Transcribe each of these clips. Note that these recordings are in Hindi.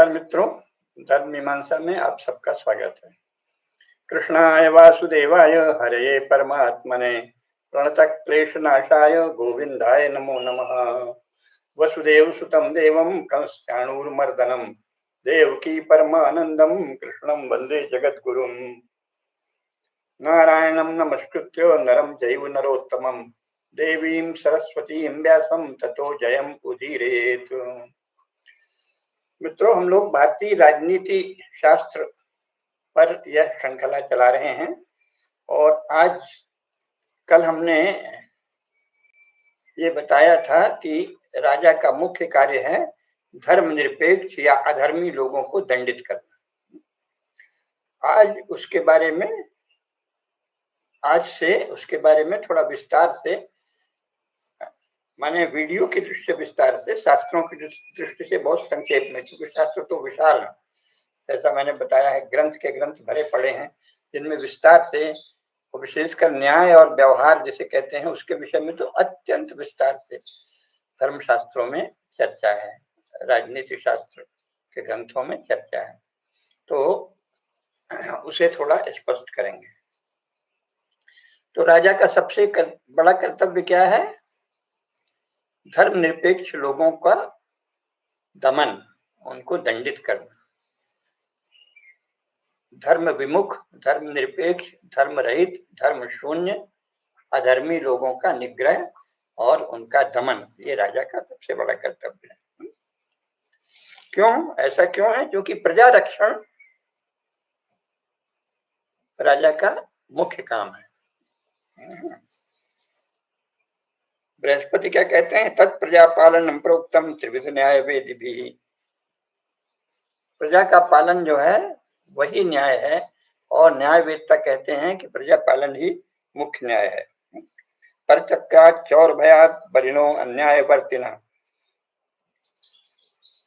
नमस्कार मित्रों, धर्म मीमांसा में आप सबका स्वागत है। कृष्णाय वासुदेवाय हरये परमात्मने प्रणतक्लेशनाशाय गोविंदाय नमो नमः। वसुदेव सुतं देवं कंसचाणूरमर्दनं देवकी परमानंदं कृष्णं वंदे जगद्गुरुं। नारायणं नमस्कृत्य नरं चैव नरोत्तमं देवीं सरस्वतीं व्यासं ततो जयम् उदीरयेत्। मित्रों, हम लोग भारतीय राजनीति शास्त्र पर यह श्रृंखला चला रहे हैं और आज कल हमने ये बताया था कि राजा का मुख्य कार्य है धर्मनिरपेक्ष या अधर्मी लोगों को दंडित करना। आज उसके बारे में थोड़ा विस्तार से, माने वीडियो की दृष्टि से विस्तार से, शास्त्रों की दृष्टि से बहुत संक्षेप में, क्योंकि शास्त्र तो विशाल है, ऐसा मैंने बताया है। ग्रंथ के ग्रंथ भरे पड़े हैं जिनमें विस्तार से, विशेषकर न्याय और व्यवहार जिसे कहते हैं उसके विषय में तो अत्यंत विस्तार से धर्मशास्त्रों में चर्चा है, राजनीति शास्त्र के ग्रंथों में चर्चा है। तो उसे थोड़ा स्पष्ट करेंगे। तो राजा का सबसे बड़ा कर्तव्य क्या है? धर्मनिरपेक्ष लोगों का दमन, उनको दंडित करना। धर्म विमुख, धर्म निरपेक्ष, धर्म रहित, धर्म शून्य अधर्मी लोगों का निग्रह और उनका दमन, ये राजा का सबसे बड़ा कर्तव्य है। क्यों? ऐसा क्यों है? क्योंकि प्रजा रक्षण राजा का मुख्य काम है। बृहस्पति क्या कहते हैं? तत्प्रजा पालनम प्रोक्तम त्रिविध न्याय वेदिभिः। प्रजा का पालन जो है वही न्याय है, और न्याय वेदता कहते हैं कि प्रजा पालन ही मुख्य न्याय है। परचक्रात् चौर भयात् बलिनो अन्यायवर्तिनः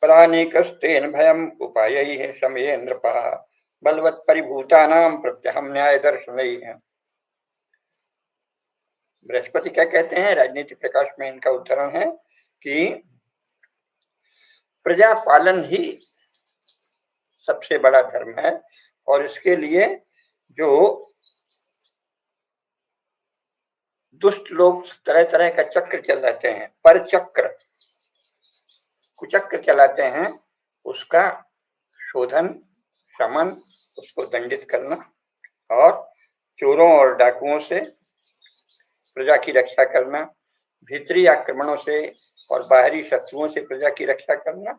प्राणिकस्तेन भयम् उपायैः शमये नृपः बलवत् परिभूतानां प्रत्यहं न्याय दर्शनैः। बृहस्पति क्या कहते हैं? राजनीति प्रकाश में इनका उद्धरण है कि प्रजा पालन ही सबसे बड़ा धर्म है, और इसके लिए जो दुष्ट लोग तरह तरह का चक्र चलाते हैं, पर चक्र कुचक्र चलाते हैं, उसका शोधन, शमन, उसको दंडित करना, और चोरों और डाकुओं से प्रजा की रक्षा करना, भीतरी आक्रमणों से और बाहरी शत्रुओं से प्रजा की रक्षा करना,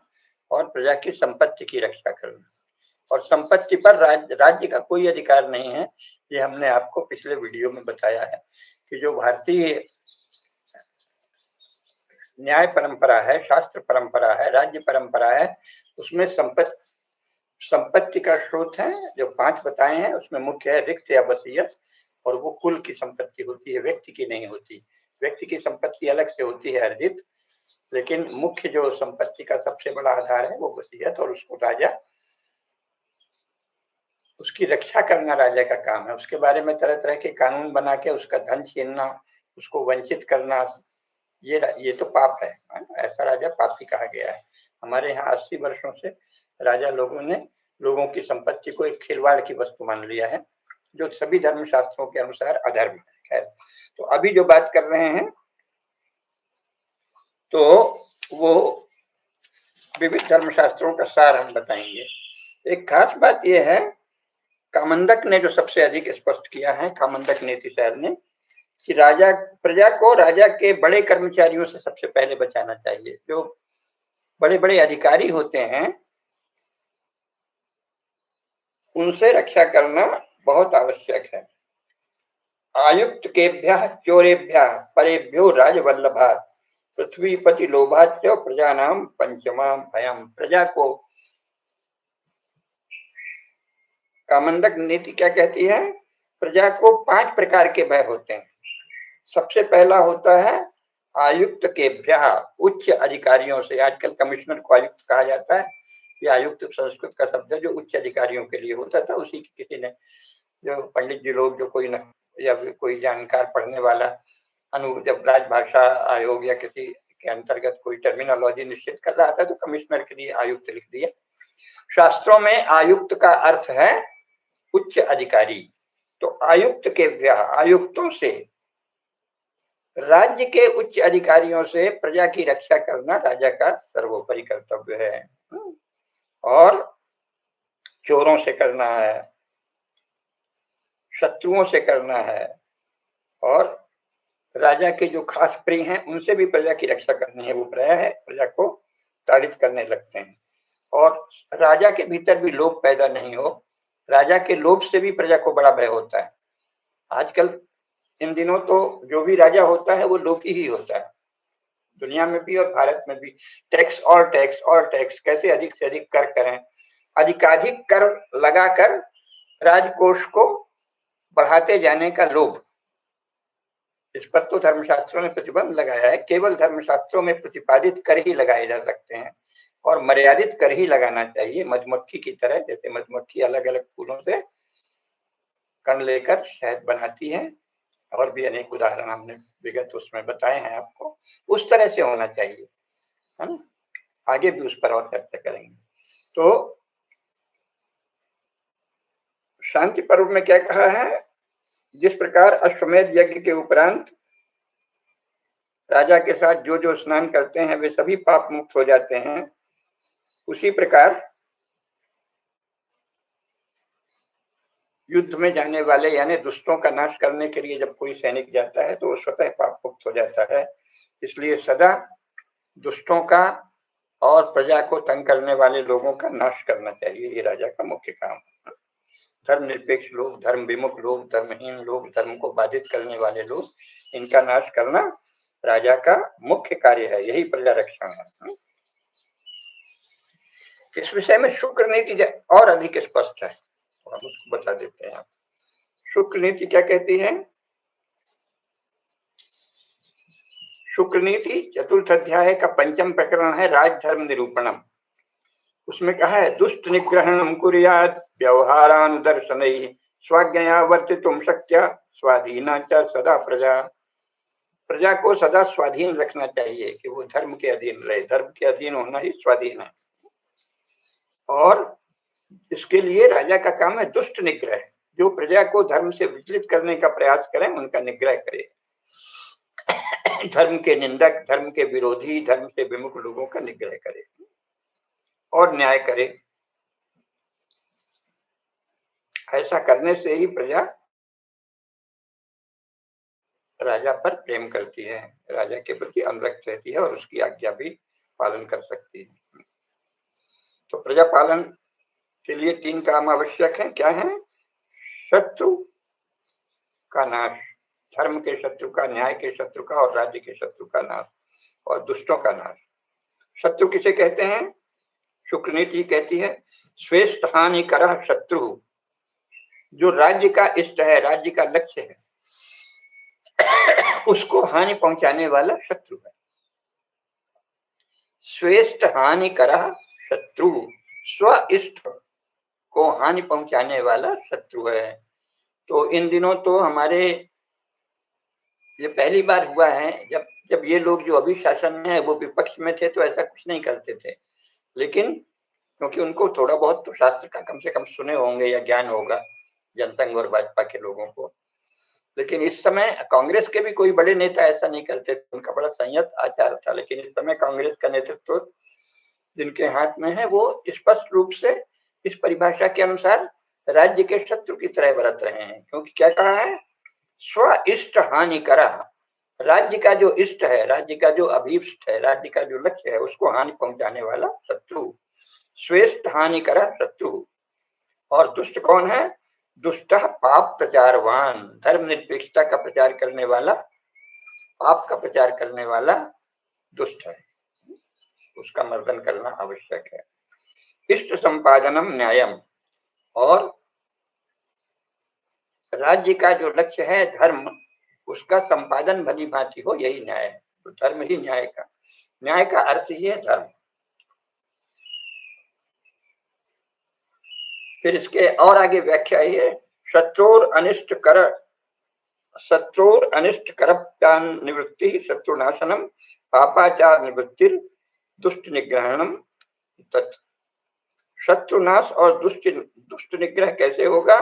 और प्रजा की संपत्ति की रक्षा करना। और संपत्ति पर राज्य का कोई अधिकार नहीं है। ये हमने आपको पिछले वीडियो में बताया है कि जो भारतीय न्याय परंपरा है, शास्त्र परंपरा है, राज्य परंपरा है, उसमें संपत्ति का स्रोत है जो 5 बताए हैं। उसमें मुख्य है रिक्त या वसीयत, और वो कुल की संपत्ति होती है, व्यक्ति की नहीं होती। व्यक्ति की संपत्ति अलग से होती है, अर्जित, लेकिन मुख्य जो संपत्ति का सबसे बड़ा आधार है वो वसीयत, और उसको राजा, उसकी रक्षा करना राजा का काम है। उसके बारे में तरह तरह के कानून बना के उसका धन छीनना, उसको वंचित करना, ये तो पाप है। ऐसा राजा पापी कहा गया है। हमारे यहाँ 80 वर्षों से राजा लोगों ने लोगों की संपत्ति को एक खिलवाड़ की वस्तु मान लिया है, जो सभी धर्मशास्त्रों के अनुसार अधर्म है। खैर, तो अभी जो बात कर रहे हैं तो वो विविध धर्मशास्त्रों का सार हम बताएंगे। एक खास बात यह है, कामंदक ने जो सबसे अधिक स्पष्ट किया है, कामंदक नीतिशार ने, कि प्रजा को राजा के बड़े कर्मचारियों से सबसे पहले बचाना चाहिए। जो बड़े बड़े अधिकारी होते हैं उनसे रक्षा करना बहुत आवश्यक है। आयुक्त केभ्यः चोरेभ्यः परेभ्यो राजवल्लभात् पृथ्वीपति लोभाच्च प्रजानां पंचमा भयम्। प्रजा को कामंदक नीति क्या कहती है? प्रजा को 5 प्रकार के भय होते हैं। सबसे पहला होता है आयुक्त केभ्यः, उच्च अधिकारियों से। आजकल कमिश्नर को आयुक्त कहा जाता है। ये आयुक्त संस्कृत का शब्द है जो उच्च अधिकारियों के लिए होता था। उसी की किसी ने, जो पंडित जी लोग, जो कोई न या कोई जानकार पढ़ने वाला, जब राजभाषा आयोग या किसी के अंतर्गत कोई टर्मिनोलॉजी निश्चित कर रहा था तो कमिश्नर के लिए आयुक्त लिख दिया। शास्त्रों में आयुक्त का अर्थ है उच्च अधिकारी। तो आयुक्तों से, राज्य के उच्च अधिकारियों से प्रजा की रक्षा करना राजा का सर्वोपरि कर्तव्य है। और चोरों से करना है, शत्रुओं से करना है, और राजा के जो खास प्रिय हैं उनसे भी प्रजा की रक्षा करनी है। वो प्रजा को ताड़ित करने लगते हैं। और राजा के भीतर भी लोभ पैदा नहीं हो, राजा के लोभ से भी प्रजा को बड़ा भय होता है। आजकल इन दिनों तो जो भी राजा होता है वो लोभी ही होता है, दुनिया में भी और भारत में भी। टैक्स और टैक्स और टैक्स, कैसे अधिक से अधिक कर करें, अधिकाधिक कर लगाकर राजकोष को बढ़ाते जाने का लोभ। इस पर तो धर्मशास्त्रों ने प्रतिबंध लगाया है। केवल धर्मशास्त्रों में प्रतिपादित कर ही लगाए जा सकते हैं, और मर्यादित कर ही लगाना चाहिए, मधुमक्खी की तरह। जैसे मधुमक्खी अलग अलग फूलों से कण लेकर शहद बनाती है, और भी अनेक उदाहरण हमने विगत उसमें बताए हैं आपको, उस तरह से होना चाहिए, है ना। आगे भी उस पर और चर्चा करेंगे। तो शांति पर्व में क्या कहा है, जिस प्रकार अश्वमेध यज्ञ के उपरांत राजा के साथ जो जो स्नान करते हैं वे सभी पाप मुक्त हो जाते हैं, उसी प्रकार युद्ध में जाने वाले यानी दुष्टों का नाश करने के लिए जब कोई सैनिक जाता है तो वो स्वतः पाप मुक्त हो जाता है। इसलिए सदा दुष्टों का और प्रजा को तंग करने वाले लोगों का नाश करना चाहिए, ये राजा का मुख्य काम है। धर्मनिरपेक्ष लोग, धर्म विमुख लोग, धर्महीन लोग, धर्म को बाधित करने वाले लोग, इनका नाश करना राजा का मुख्य कार्य है, यही प्रजा रक्षण है। इस विषय में शुक्र नीति और अधिक स्पष्ट है, तो हम उसको बता देते हैं। शुक्र नीति क्या कहती है? शुक्र नीति चतुर्थ अध्याय का 5वां प्रकरण है राजधर्म निरूपणम। उसमें कहा है दुष्ट निग्रहणम कुर्यात् व्यवहारानुदर्शनैः स्वाज्ञया वर्तितुं शक्य स्वाधीना च सदा प्रजा। प्रजा को सदा स्वाधीन रखना चाहिए कि वो धर्म के अधीन रहे। धर्म के अधीन होना ही स्वाधीन है। और इसके लिए राजा का काम है दुष्ट निग्रह। जो प्रजा को धर्म से विचलित करने का प्रयास करें उनका निग्रह करे। धर्म के निंदक, धर्म के विरोधी, धर्म से विमुख लोगों का निग्रह करे और न्याय करे। ऐसा करने से ही प्रजा राजा पर प्रेम करती है, राजा के प्रति अनुरक्त रहती है और उसकी आज्ञा भी पालन कर सकती है। तो प्रजा पालन के लिए 3 काम आवश्यक हैं। क्या है? शत्रु का नाश, धर्म के शत्रु का, न्याय के शत्रु का और राज्य के शत्रु का नाश, और दुष्टों का नाश। शत्रु किसे कहते हैं? शुक्र नीति कहती है श्रेष्ठ हानिकरः शत्रु। जो राज्य का इष्ट है, राज्य का लक्ष्य है, उसको हानि पहुंचाने वाला शत्रु है। श्रेष्ठ हानिकरः शत्रु, स्व इष्ट को हानि पहुंचाने वाला शत्रु है। तो इन दिनों तो हमारे ये पहली बार हुआ है जब ये लोग जो अभी शासन में है वो विपक्ष में थे तो ऐसा कुछ नहीं करते थे, लेकिन क्योंकि उनको थोड़ा बहुत तो शास्त्र का कम से कम सुने होंगे या ज्ञान होगा जनसंघ और भाजपा के लोगों को। लेकिन इस समय कांग्रेस के भी कोई बड़े नेता ऐसा नहीं करते, उनका बड़ा संयत आचार था। लेकिन इस समय कांग्रेस का नेतृत्व जिनके हाथ में है वो स्पष्ट रूप से इस परिभाषा के अनुसार राज्य के शत्रु की तरह बरत रहे हैं। क्योंकि क्या कहा है? स्व इष्ट हानिकरः। राज्य का जो इष्ट है, राज्य का जो अभीष्ट है, राज्य का जो लक्ष्य है, उसको हानि पहुंचाने वाला शत्रु। श्रेष्ठ हानिकरः शत्रु। और दुष्ट कौन है? दुष्ट पाप प्रचारवान, धर्म निरपेक्षता का प्रचार करने वाला, पाप का प्रचार करने वाला दुष्ट है, उसका मर्दन करना आवश्यक है। इष्ट संपादनम न्यायम, और राज्य का जो लक्ष्य है धर्म, उसका संपादन भली भांति हो, यही न्याय है। तो धर्म ही न्याय का अर्थ ही है धर्म। फिर इसके और आगे व्याख्या है शत्रुर अनिष्ट करप्यान निवृत्ति शत्रुनाशनम पापाचार निवृत्तिर दुष्ट निग्रहणम तत्। शत्रुनाश और दुष्ट निग्रह कैसे होगा?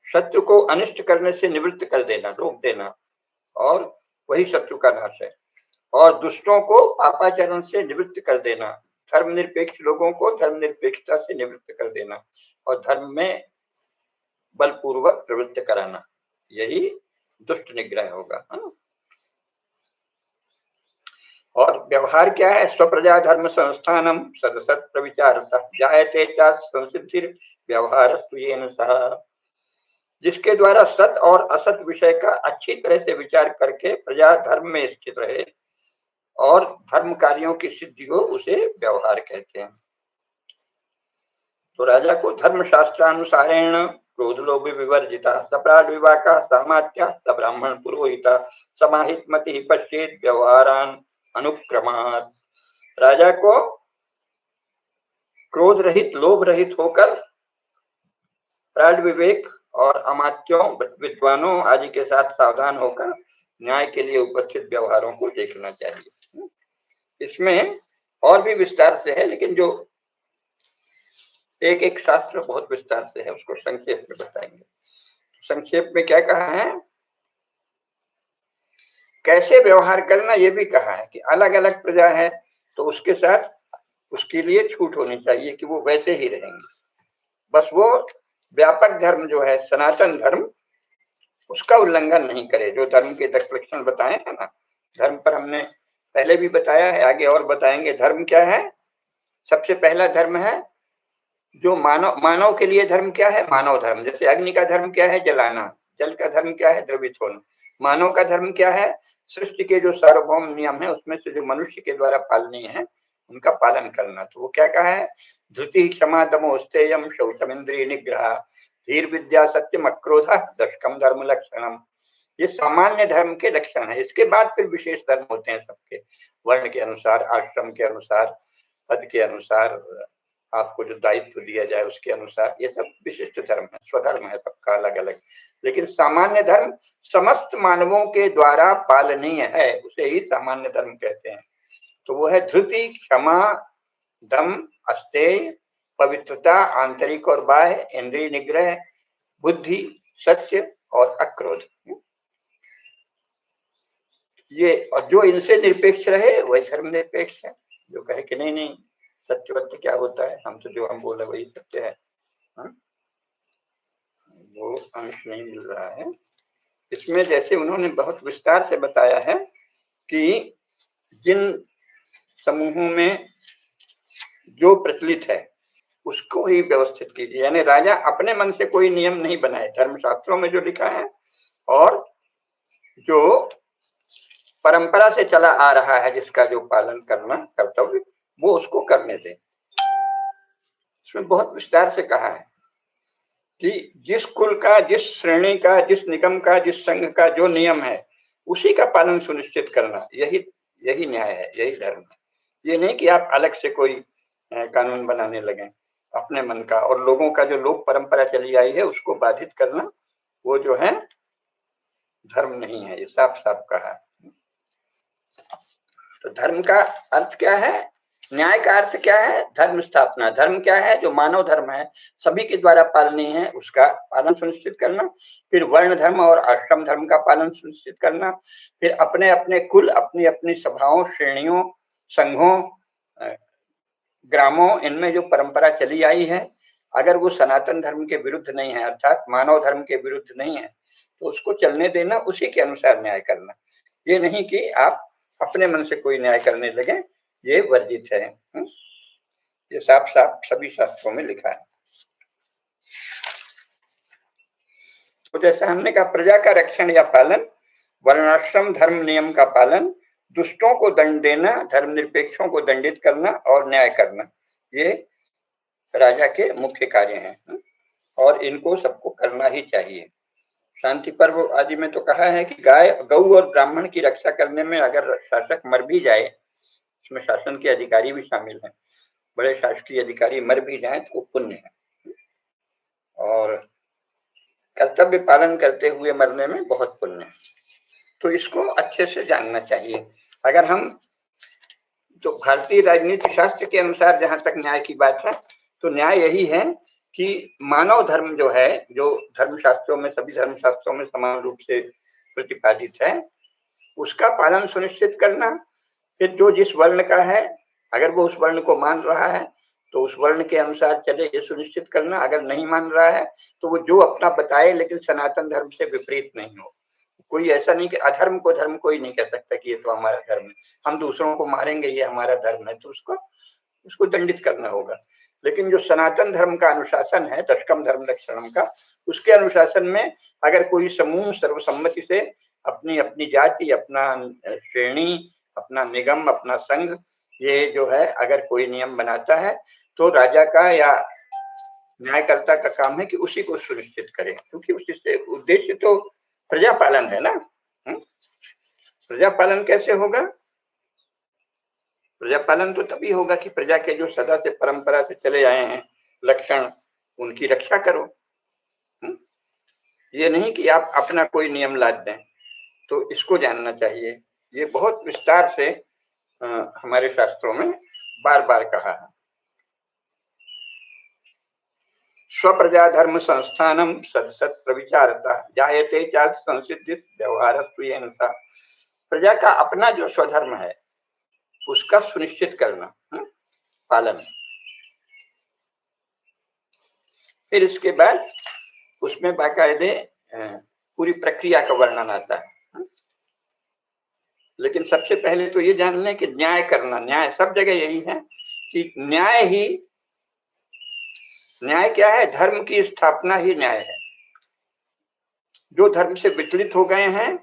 शत्रु को अनिष्ट करने से निवृत्त कर देना, रोक देना, और वही शत्रु का नाश है। और दुष्टों को पापाचरण से निवृत्त कर देना, धर्मनिरपेक्ष लोगों को धर्मनिरपेक्षता से निवृत्त कर देना और धर्म में बलपूर्वक प्रवृत्त कराना, यही दुष्ट निग्रह होगा, है ना। और व्यवहार क्या है? स्वप्रजा धर्म संस्थानम सदसत प्रविचारतः जायते च संसिद्धिर व्यवहारस्तु येन सह। जिसके द्वारा सत और असत विषय का अच्छी तरह से विचार करके प्रजा धर्म में स्थित रहे और धर्म कार्यों की सिद्धि हो, उसे व्यवहार कहते हैं। तो राजा को धर्म शास्त्रानुसारेण क्रोध लोभ विवर्जिता सप्राड विवाका सामात्या सब्राह्मण पुरोहिता समाहित मति पश्चेत व्यवहारान अनुक्रमात्। राजा को क्रोध रहित लोभ रहित होकर प्राण विवेक और अमात्यों विद्वानों आदि के साथ सावधान होकर न्याय के लिए उपस्थित व्यवहारों को देखना चाहिए। इसमें और भी विस्तार से है, लेकिन जो एक एक शास्त्र बहुत विस्तार से है, उसको संक्षेप में बताएंगे। संक्षेप में क्या कहा है, कैसे व्यवहार करना ये भी कहा है कि अलग अलग प्रजा है तो उसके साथ उसके लिए छूट होनी चाहिए कि वो वैसे ही रहेंगे, बस वो व्यापक धर्म जो है सनातन धर्म उसका उल्लंघन नहीं करे। जो धर्म के 10 लक्षण बताए हैं ना, धर्म पर हमने पहले भी बताया है, आगे और बताएंगे। धर्म क्या है? सबसे पहला धर्म है जो मानव के लिए धर्म क्या है? मानव धर्म। जैसे अग्नि का धर्म क्या है? जलाना। जल का धर्म क्या है? द्रवित होना। मानव का धर्म क्या है? सृष्टि के जो सार्वभौम नियम है उसमें से जो मनुष्य के द्वारा पालनीय है उनका पालन करना। तो वो क्या कहा है? धृति क्षमा दमो स्थेयम शौचम इंद्रिय निग्रह धीर विद्या सत्यम अक्रोध दशकम धर्म लक्षणम। ये सामान्य धर्म के लक्षण है। इसके बाद फिर विशेष धर्म होते हैं सबके, वर्ण के अनुसार, आश्रम के अनुसार, पद के अनुसार, आपको जो दायित्व दिया जाए उसके अनुसार। ये सब विशिष्ट धर्म है, स्वधर्म है सबका अलग अलग। लेकिन सामान्य धर्म समस्त मानवों के द्वारा पालनीय है, उसे ही सामान्य धर्म कहते हैं। तो वो है धृति, क्षमा, दम, अस्तेय, पवित्रता आंतरिक और बाह्य, इंद्रिय निग्रह, बुद्धि, सत्य और अक्रोध। ये, और जो इनसे निरपेक्ष रहे वही धर्मनिरपेक्ष है। जो कहे कि नहीं नहीं सत्यवत्य क्या होता है, हम तो जो हम बोले वही सत्य है, वो अंश नहीं मिल रहा है इसमें। जैसे उन्होंने बहुत विस्तार से बताया है कि जिन समूहों में जो प्रचलित है उसको ही व्यवस्थित कीजिए, यानी राजा अपने मन से कोई नियम नहीं बनाए, धर्मशास्त्रों में जो लिखा है और जो परंपरा से चला आ रहा है जिसका जो पालन करना कर्तव्य, वो उसको करने दे। इसमें बहुत विस्तार से कहा है कि जिस कुल का, जिस श्रेणी का, जिस निगम का, जिस संघ का जो नियम है उसी का पालन सुनिश्चित करना, यही न्याय है, यही धर्म है। ये नहीं कि आप अलग से कोई कानून बनाने लगे अपने मन का, और लोगों का जो लोक परंपरा चली आई है उसको बाधित करना, वो जो है धर्म नहीं है। ये साफ साफ कहा। तो धर्म का अर्थ क्या है? न्याय का अर्थ क्या है? धर्म स्थापना। धर्म क्या है? जो मानव धर्म है, सभी के द्वारा पालनीय है, उसका पालन सुनिश्चित करना। फिर वर्ण धर्म और आश्रम धर्म का पालन सुनिश्चित करना। फिर अपने अपने कुल, अपनी अपनी सभाओं, श्रेणियों, संघों, ग्रामों, इनमें जो परंपरा चली आई है, अगर वो सनातन धर्म के विरुद्ध नहीं है, अर्थात मानव धर्म के विरुद्ध नहीं है, तो उसको चलने देना, उसी के अनुसार न्याय करना। ये नहीं कि आप अपने मन से कोई न्याय करने लगे, ये वर्जित है। ये साफ साफ सभी शास्त्रों में लिखा है। तो जैसा हमने कहा, प्रजा का रक्षण या पालन, वर्णाश्रम धर्म नियम का पालन, दुष्टों को दंड देना, धर्मनिरपेक्षों को दंडित करना और न्याय करना, ये राजा के मुख्य कार्य हैं और इनको सबको करना ही चाहिए। शांति पर्व आदि में तो कहा है कि गाय, गौ और ब्राह्मण की रक्षा करने में अगर शासक मर भी जाए, इसमें शासन के अधिकारी भी शामिल हैं, बड़े शासकीय अधिकारी मर भी जाए तो पुण्य है, और कर्तव्य पालन करते हुए मरने में बहुत पुण्य है। तो इसको अच्छे से जानना चाहिए। अगर हम, तो भारतीय राजनीति शास्त्र के अनुसार जहां तक न्याय की बात है, तो न्याय यही है कि मानव धर्म जो है, जो धर्मशास्त्रों में, सभी धर्मशास्त्रों में समान रूप से प्रतिपादित है, उसका पालन सुनिश्चित करना। फिर जो जिस वर्ण का है, अगर वो उस वर्ण को मान रहा है तो उस वर्ण के अनुसार चले, ये सुनिश्चित करना। अगर नहीं मान रहा है तो वो जो अपना बताए, लेकिन सनातन धर्म से विपरीत नहीं हो। कोई ऐसा नहीं कि अधर्म को धर्म कोई नहीं कह सकता कि ये तो हमारा धर्म है, हम दूसरों को मारेंगे, ये हमारा धर्म है, तो उसको दंडित करना होगा। लेकिन जो सनातन धर्म का अनुशासन है, दशकम धर्म लक्षणम का, उसके अनुशासन में अगर कोई समूह सर्वसम्मति से अपनी अपनी जाति, अपना श्रेणी, अपना निगम, अपना संघ, ये जो है अगर कोई नियम बनाता है तो राजा का या न्यायकर्ता का काम है कि उसी को सुनिश्चित करे, क्योंकि उसी से उद्देश्य तो प्रजा पालन है ना। प्रजा पालन कैसे होगा? प्रजा पालन तो तभी होगा कि प्रजा के जो सदा से परंपरा से चले आए हैं लक्षण, उनकी रक्षा करो। ये नहीं कि आप अपना कोई नियम लाद दें। तो इसको जानना चाहिए। ये बहुत विस्तार से हमारे शास्त्रों में बार बार कहा है। स्वप्रजा धर्म संस्थानम सदसत प्रविचारता जायते चा संसिद्धित व्यवहारत्वेन सा। प्रजा का अपना जो स्वधर्म है उसका सुनिश्चित करना, पालन। फिर इसके बाद उसमें बाकायदे पूरी प्रक्रिया का वर्णन आता है। लेकिन सबसे पहले तो ये जान लें कि न्याय करना, न्याय सब जगह यही है कि न्याय क्या है? धर्म की स्थापना ही न्याय है। जो धर्म से विचलित हो गए हैं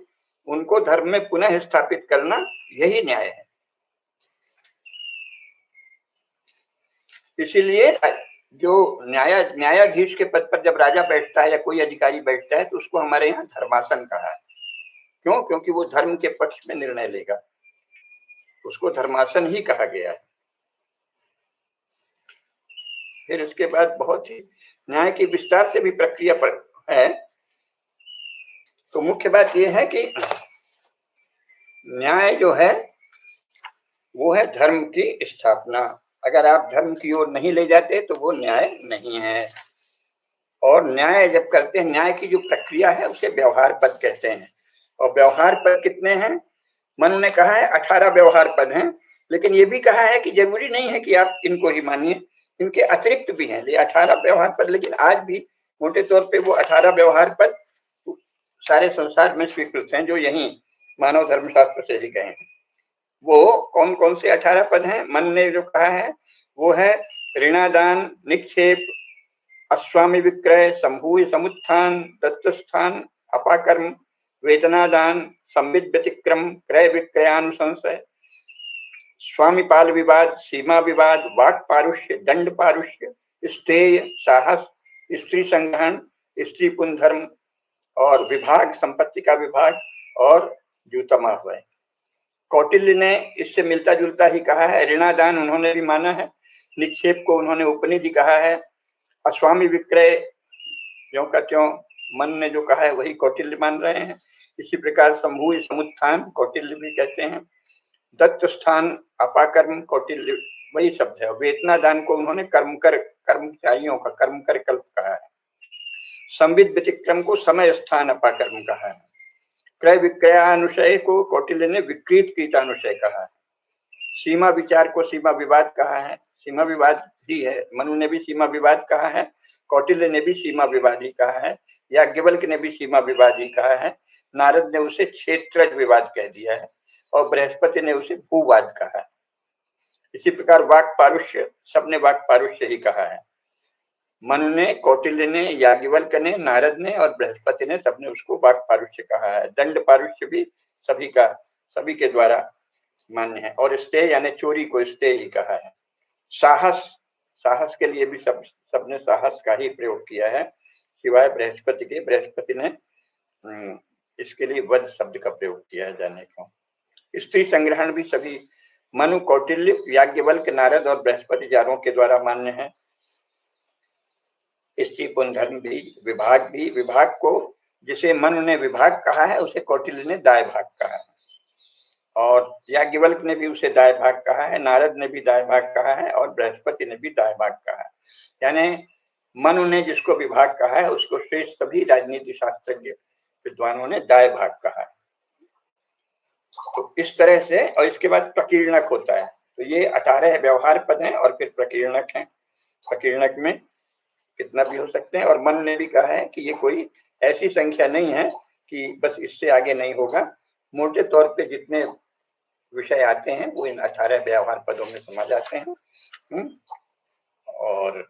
उनको धर्म में पुनः स्थापित करना, यही न्याय है। इसीलिए जो न्यायाधीश के पद पर जब राजा बैठता है या कोई अधिकारी बैठता है तो उसको हमारे यहाँ धर्मासन कहा है। क्यों? क्योंकि वो धर्म के पक्ष में निर्णय लेगा, उसको धर्मासन ही कहा गया है। फिर उसके बाद बहुत ही न्याय की विस्तार से भी प्रक्रिया पर है। तो मुख्य बात यह है कि न्याय जो है वो है धर्म की स्थापना। अगर आप धर्म की ओर नहीं ले जाते तो वो न्याय नहीं है। और न्याय जब करते हैं, न्याय की जो प्रक्रिया है उसे व्यवहार पद कहते हैं। और व्यवहार पद कितने हैं? मनु ने कहा है 18 व्यवहार पद हैं, लेकिन ये भी कहा है कि जरूरी नहीं है कि आप इनको ही मानिए, इनके अतिरिक्त भी हैं ये 18 व्यवहार पद। लेकिन आज भी मोटे तौर पे वो 18 व्यवहार पद सारे संसार में स्वीकृत हैं, जो यही मानव धर्मशास्त्र से ही गए हैं। वो कौन कौन से 18 पद हैं? मन ने जो कहा है वो है ऋणादान, निक्षेप, अश्वामी विक्रय, संभूय समुत्थान, दत्तस्थान, अपाकर्म, वेतनादान, संविद व्यतिक्रम, क्रय विक्रयानुसंशय, स्वामीपाल विवाद, सीमा विवाद, वाक पारुष्य, दंड पारुष्य, स्तेय, साहस, स्त्री संग्रहण, स्त्री पुनधर्म और विभाग, संपत्ति का विभाग और जूतमा हुआ। कौटिल्य ने इससे मिलता जुलता ही कहा है। ऋणादान उन्होंने भी माना है, निक्षेप को उन्होंने उपनिधि कहा है, अस्वामी विक्रय ज्यों का त्यों मन ने जो कहा है वही कौटिल्य मान रहे हैं। इसी प्रकार संभूय समुत्थान कौटिल्य भी कहते हैं, दत्त स्थान अपाकर्म कौटिल्य वही शब्द है। वेतनादान को उन्होंने कर्मकर, कर्मचारियों का कर्मकर कल्प कहा है। संविद व्यतिक्रम को समय स्थान अपाकर्म कहा है। क्रय विक्रयानुशय को कौटिल्य ने विकृत कृतानुशय कहा है। सीमा विचार को सीमा विवाद कहा है। सीमा विवाद ही है, मनु ने भी सीमा विवाद कहा है, कौटिल्य ने भी सीमा विवाद ही कहा है, याज्ञवल्क्य ने भी सीमा विवाद ही कहा है, नारद ने उसे क्षेत्रज विवाद कह दिया है और बृहस्पति ने उसे भूवाद कहा है। इसी प्रकार वाक पारुष्य, सबने वाक पारुष्य ही कहा है। मनु ने, कौटिल्य ने, याज्ञवल्क्य ने, नारद ने और बृहस्पति ने, सबने उसको वाक पारुष्य कहा है। दंड पारुष्य भी सभी के द्वारा मान्य है। और स्टे यानी चोरी को स्टे ही कहा है। साहस के लिए भी सबने साहस का ही प्रयोग किया है, सिवाय बृहस्पति के। बृहस्पति ने इसके लिए वध शब्द का प्रयोग किया है जाने को। स्त्री संग्रहण भी सभी मनु, कौटिल्य, याज्ञवल्क्य, नारद और बृहस्पति चारों के द्वारा मान्य है। स्त्री पुनधर्म भी, विभाग को जिसे मनु ने विभाग कहा है उसे कौटिल्य ने दाय भाग कहा है। और याज्ञवल्क ने भी उसे दाय भाग कहा है, नारद ने भी दाय भाग कहा है और बृहस्पति ने भी दाय भाग कहा है। यानी मनु ने जिसको विभाग कहा है उसको शेष सभी राजनीति शास्त्रज्ञ विद्वानों ने दाय भाग कहा है। तो इस तरह से, और इसके बाद प्रकीर्णक होता है। तो ये 18 व्यवहार पद हैं और फिर प्रकीर्णक हैं। प्रकीर्णक में कितना भी हो सकते हैं, और मन ने भी कहा है कि ये कोई ऐसी संख्या नहीं है कि बस इससे आगे नहीं होगा। मोटे तौर पे जितने विषय आते हैं वो इन 18 व्यवहार पदों में समा जाते हैं। और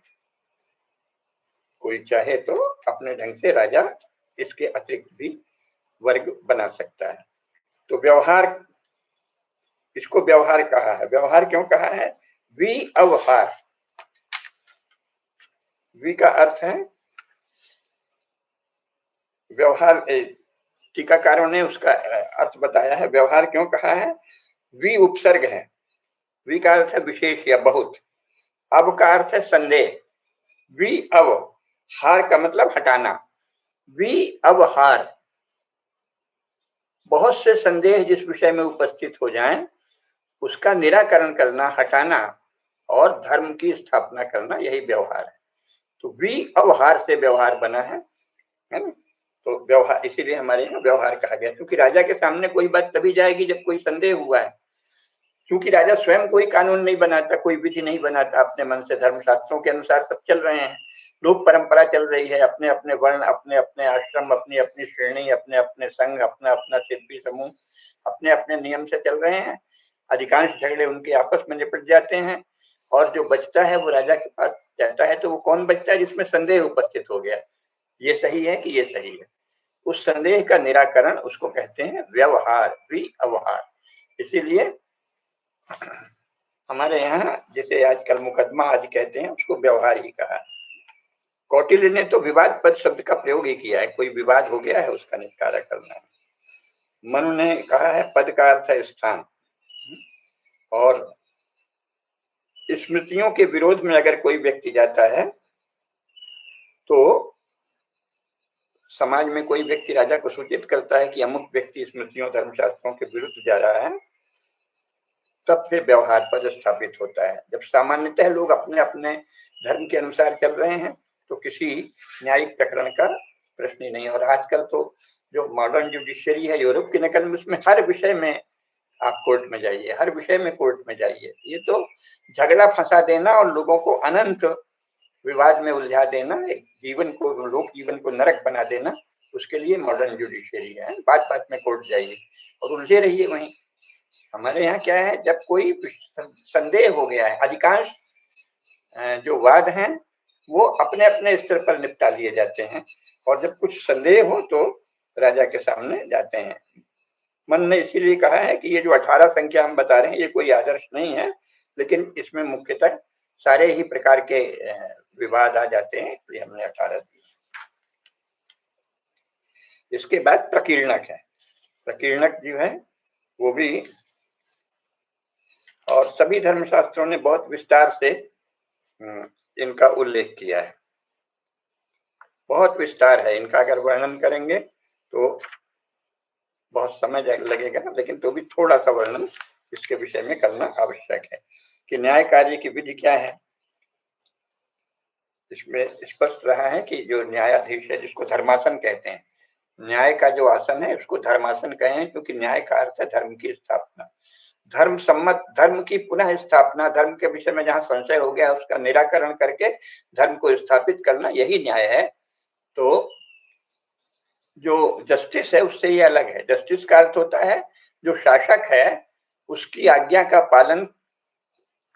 कोई चाहे तो अपने ढंग से राजा इसके अतिरिक्त भी वर्ग बना सकता है। तो व्यवहार, इसको व्यवहार कहा है। व्यवहार क्यों कहा है? व्यवहार, वी का अर्थ है व्यवहार। टीकाकारों ने उसका अर्थ बताया है। व्यवहार क्यों कहा है? वी उपसर्ग है, वी का अर्थ है विशेष या बहुत, अब का अर्थ है संदेह, वी अव, हार का मतलब हटाना, वी अवहार। बहुत से संदेह जिस विषय में उपस्थित हो जाएं उसका निराकरण करना, हटाना और धर्म की स्थापना करना, यही व्यवहार है। तो वी अवहार से व्यवहार बना है ना। तो व्यवहार इसीलिए हमारे यहाँ व्यवहार कहा गया, क्योंकि राजा के सामने कोई बात तभी जाएगी जब कोई संदेह हुआ है। क्योंकि राजा स्वयं कोई कानून नहीं बनाता, कोई विधि नहीं बनाता अपने मन से, धर्मशास्त्रों के अनुसार सब चल रहे हैं, लोक परंपरा चल रही है, अपने अपने वर्ण, अपने अपने आश्रम, अपनी अपनी श्रेणी, अपने अपने संघ, अपना अपना शिल्पी समूह, अपने अपने नियम से चल रहे हैं। अधिकांश झगड़े उनके आपस में निपट जाते हैं और जो बचता है वो राजा के पास जाता है। तो वो कौन बचता है? जिसमें संदेह उपस्थित हो गया, ये सही है कि ये सही है। उस संदेह का निराकरण उसको कहते हैं व्यवहार, व्यवहार। इसीलिए हमारे यहाँ जिसे आजकल मुकदमा आदि कहते हैं उसको व्यवहार ही कहा। कौटिल्य ने तो विवाद पद शब्द का प्रयोग ही किया है, कोई विवाद हो गया है उसका निपटारा करना है। मनु ने कहा है पद का अर्थ है स्थान, और स्मृतियों के विरोध में अगर कोई व्यक्ति जाता है तो समाज में कोई व्यक्ति राजा को सूचित करता है कि अमुक व्यक्ति स्मृतियों धर्मशास्त्रों के विरुद्ध जा रहा है, तब फिर व्यवहार पद स्थापित होता है। जब सामान्यतः लोग अपने अपने धर्म के अनुसार चल रहे हैं तो किसी न्यायिक प्रकरण का प्रश्न ही नहीं। और आजकल तो जो मॉडर्न जुडिशियरी है यूरोप की नकल में, उसमें हर विषय में आप कोर्ट में जाइए, हर विषय में कोर्ट में जाइए। ये तो झगड़ा फंसा देना और लोगों को अनंत विवाद में उलझा देना, जीवन को, लोक जीवन को नरक बना देना, उसके लिए मॉडर्न जुडिशियरी है। बात बात में कोर्ट जाइए और उलझे रहिए वहीं। हमारे यहाँ क्या है, जब कोई संदेह हो गया है, अधिकांश जो वाद हैं वो अपने अपने स्तर पर निपटा लिए जाते हैं, और जब कुछ संदेह हो तो राजा के सामने जाते हैं। मन ने इसीलिए कहा है कि ये जो 18 संख्या हम बता रहे हैं ये कोई आदर्श नहीं है, लेकिन इसमें मुख्यतः सारे ही प्रकार के विवाद आ जाते हैं, इसलिए हमने 18 दिए। इसके बाद प्रकीर्णक है। प्रकीर्णक जो है वो भी, और सभी धर्मशास्त्रों ने बहुत विस्तार से इनका उल्लेख किया है। बहुत विस्तार है इनका, अगर वर्णन करेंगे तो बहुत समय लगेगा, लेकिन तो भी थोड़ा सा वर्णन इसके विषय में करना आवश्यक है कि न्याय कार्य की विधि क्या है। इसमें स्पष्ट रहा है कि जो न्यायाधीश है, जिसको धर्मासन कहते हैं, न्याय का जो आसन है उसको धर्मासन कहे हैं, क्योंकि न्याय का अर्थ है धर्म की स्थापना, धर्म सम्मत, धर्म की पुनः स्थापना, धर्म के विषय में जहां संशय हो गया उसका निराकरण करके धर्म को स्थापित करना, यही न्याय है। तो जो जस्टिस है उससे ये अलग है। जस्टिस का अर्थ होता है जो शासक है उसकी आज्ञा का पालन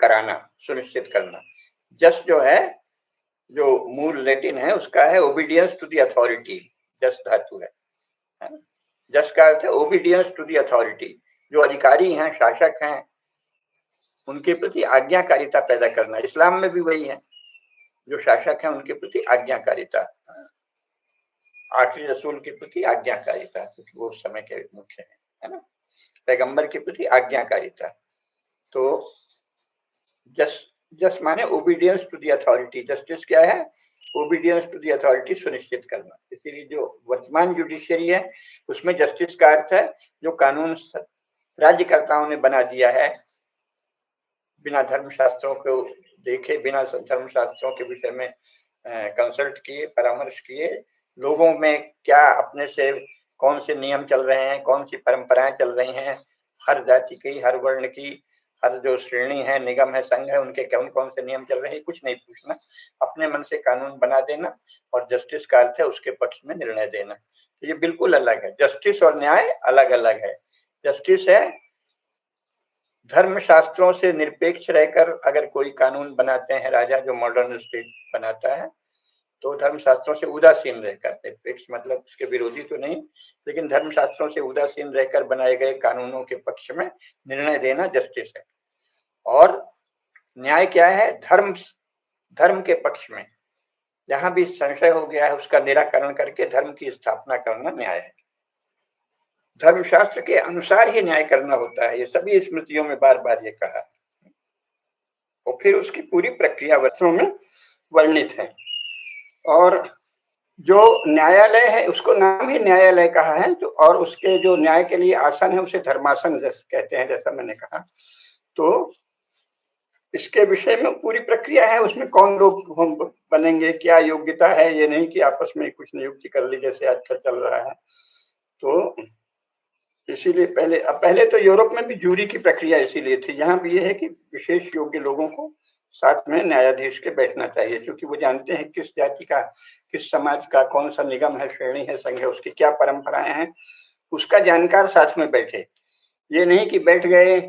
कराना, सुनिश्चित करना। जस जो है, जो मूल लैटिन है उसका है ओबीडियंस टू द अथॉरिटी, जस धातु है। जस का अर्थ है ओबीडियंस टू द अथॉरिटी, जो अधिकारी हैं, शासक हैं, उनके प्रति आज्ञाकारिता पैदा करना। इस्लाम में भी वही है, जो शासक हैं उनके प्रति आज्ञाकारिता, आखिरी रसूल के प्रति आज्ञाकारिता, क्योंकि वो उस समय के मुख्य है ना, पैगंबर के प्रति आज्ञाकारिता। तो जस्ट माने obedience to the authority. Justice क्या है? ओबीडियंस टू द अथॉरिटी सुनिश्चित करना। इसीलिए जो वर्तमान जुडिशियरी है उसमें जस्टिस का अर्थ है जो कानून राज्यकर्ताओं ने बना दिया है, बिना धर्मशास्त्रों को देखे, बिना धर्मशास्त्रों के विषय में कंसल्ट किए, परामर्श किए, लोगों में क्या अपने से कौन से नियम चल रहे हैं, कौन सी परंपराएं चल रही हैं, हर जाति की, हर वर्ण की, हर जो श्रेणी है, निगम है, संघ है, उनके कौन कौन से नियम चल रहे हैं, कुछ नहीं पूछना, अपने मन से कानून बना देना और जस्टिस का अर्थ है उसके पक्ष में निर्णय देना। तो ये बिल्कुल अलग है, जस्टिस और न्याय अलग अलग है। जस्टिस है धर्मशास्त्रों से निरपेक्ष रहकर अगर कोई कानून बनाते हैं राजा, जो मॉडर्न स्टेट बनाता है, तो धर्मशास्त्रों से उदासीन रहकर, निरपेक्ष मतलब उसके विरोधी तो नहीं, लेकिन धर्मशास्त्रों से उदासीन रहकर बनाए गए कानूनों के पक्ष में निर्णय देना जस्टिस है। और न्याय क्या है? धर्म के पक्ष में जहां भी संशय हो गया है उसका निराकरण करके धर्म की स्थापना करना न्याय है। धर्मशास्त्र के अनुसार ही न्याय करना होता है, ये सभी स्मृतियों में बार बार ये कहा, और फिर उसकी पूरी प्रक्रिया वचनों में वर्णित है। और जो न्यायालय है उसको नाम ही न्यायालय कहा है, तो और उसके जो न्याय के लिए आसन है उसे धर्मासन कहते हैं, जैसा मैंने कहा। तो इसके विषय में पूरी प्रक्रिया है, उसमें कौन लोग बनेंगे, क्या योग्यता है, ये नहीं कि आपस में कुछ नियुक्ति कर ली जैसे आजकल चल रहा है। तो इसीलिए पहले तो यूरोप में भी जूरी की प्रक्रिया इसीलिए थी, यहाँ भी ये है कि विशेष योग्य लोगों को साथ में न्यायाधीश के बैठना चाहिए, क्योंकि वो जानते हैं किस जाति का, किस समाज का, कौन सा निगम है, श्रेणी है, संघ है, उसकी क्या परंपराएं हैं, उसका जानकार साथ में बैठे। ये नहीं कि बैठ गए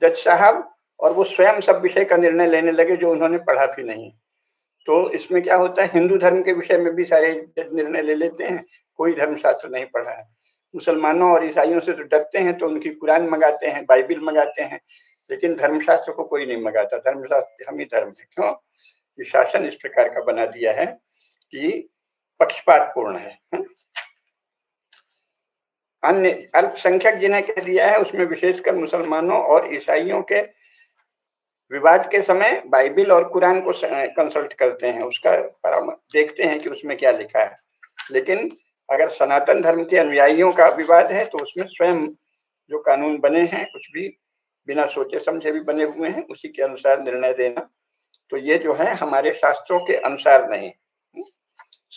जज साहब और वो स्वयं सब विषय का निर्णय लेने लगे जो उन्होंने पढ़ा भी नहीं। तो इसमें क्या होता है, हिंदू धर्म के विषय में भी सारे जज निर्णय ले लेते हैं, कोई धर्मशास्त्र नहीं पढ़ा है। मुसलमानों और ईसाइयों से तो डरते हैं तो उनकी कुरान मंगाते हैं, बाइबिल मंगाते हैं, लेकिन धर्मशास्त्र को कोई नहीं मंगाता। धर्मशास्त्र हम ही धर्म है। क्यों? ये शासन इस प्रकार का बना दिया है कि पक्षपातपूर्ण है। अन्य अल्पसंख्यक जिन्हें कह दिया है उसमें विशेषकर मुसलमानों और ईसाइयों के विवाद के समय बाइबिल और कुरान को कंसल्ट करते हैं, उसका परामर्श देखते हैं कि उसमें क्या लिखा है। लेकिन अगर सनातन धर्म के अनुयायियों का विवाद है तो उसमें स्वयं जो कानून बने हैं, कुछ भी बिना सोचे समझे भी बने हुए हैं, उसी के अनुसार निर्णय देना। तो ये जो है हमारे शास्त्रों के अनुसार नहीं।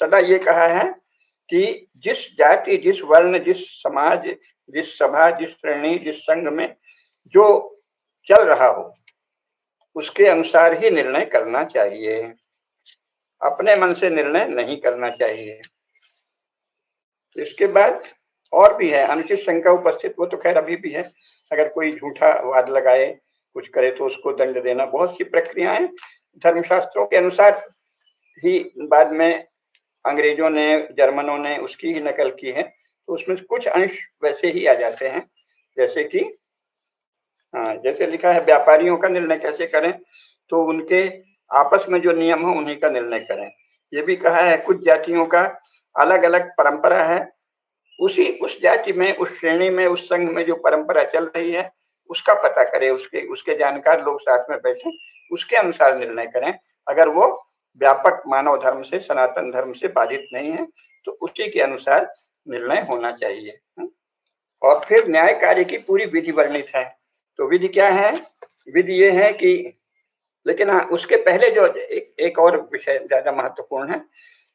सदा ये कहा है कि जिस जाति, जिस वर्ण, जिस समाज, जिस सभा, जिस श्रेणी, जिस संघ में जो चल रहा हो उसके अनुसार ही निर्णय करना चाहिए, अपने मन से निर्णय नहीं करना चाहिए। इसके बाद और भी है, अनुचित शंका उपस्थित, वो तो खैर अभी भी है, अगर कोई झूठा वाद लगाए, कुछ करे तो उसको दंड देना, बहुत सी प्रक्रियाएं धर्मशास्त्रों के अनुसार ही बाद में अंग्रेजों ने, जर्मनों ने उसकी ही नकल की है, तो उसमें कुछ अंश वैसे ही आ जाते हैं, जैसे कि जैसे लिखा है व्यापारियों का निर्णय कैसे करें, तो उनके आपस में जो नियम हो उन्हीं का निर्णय करें। ये भी कहा है कुछ जातियों का अलग अलग परंपरा है, उस जाति में, उस श्रेणी में, उस संघ में जो परंपरा चल रही है उसका पता करें, उसके जानकार लोग साथ में बैठे, उसके अनुसार निर्णय करें। अगर वो व्यापक मानव धर्म से, सनातन धर्म से बाधित नहीं है तो उसी के अनुसार निर्णय होना चाहिए। और फिर न्याय कार्य की पूरी विधि वर्णित है। तो विधि क्या है? विधि ये है कि, लेकिन उसके पहले जो एक और विषय ज्यादा महत्वपूर्ण है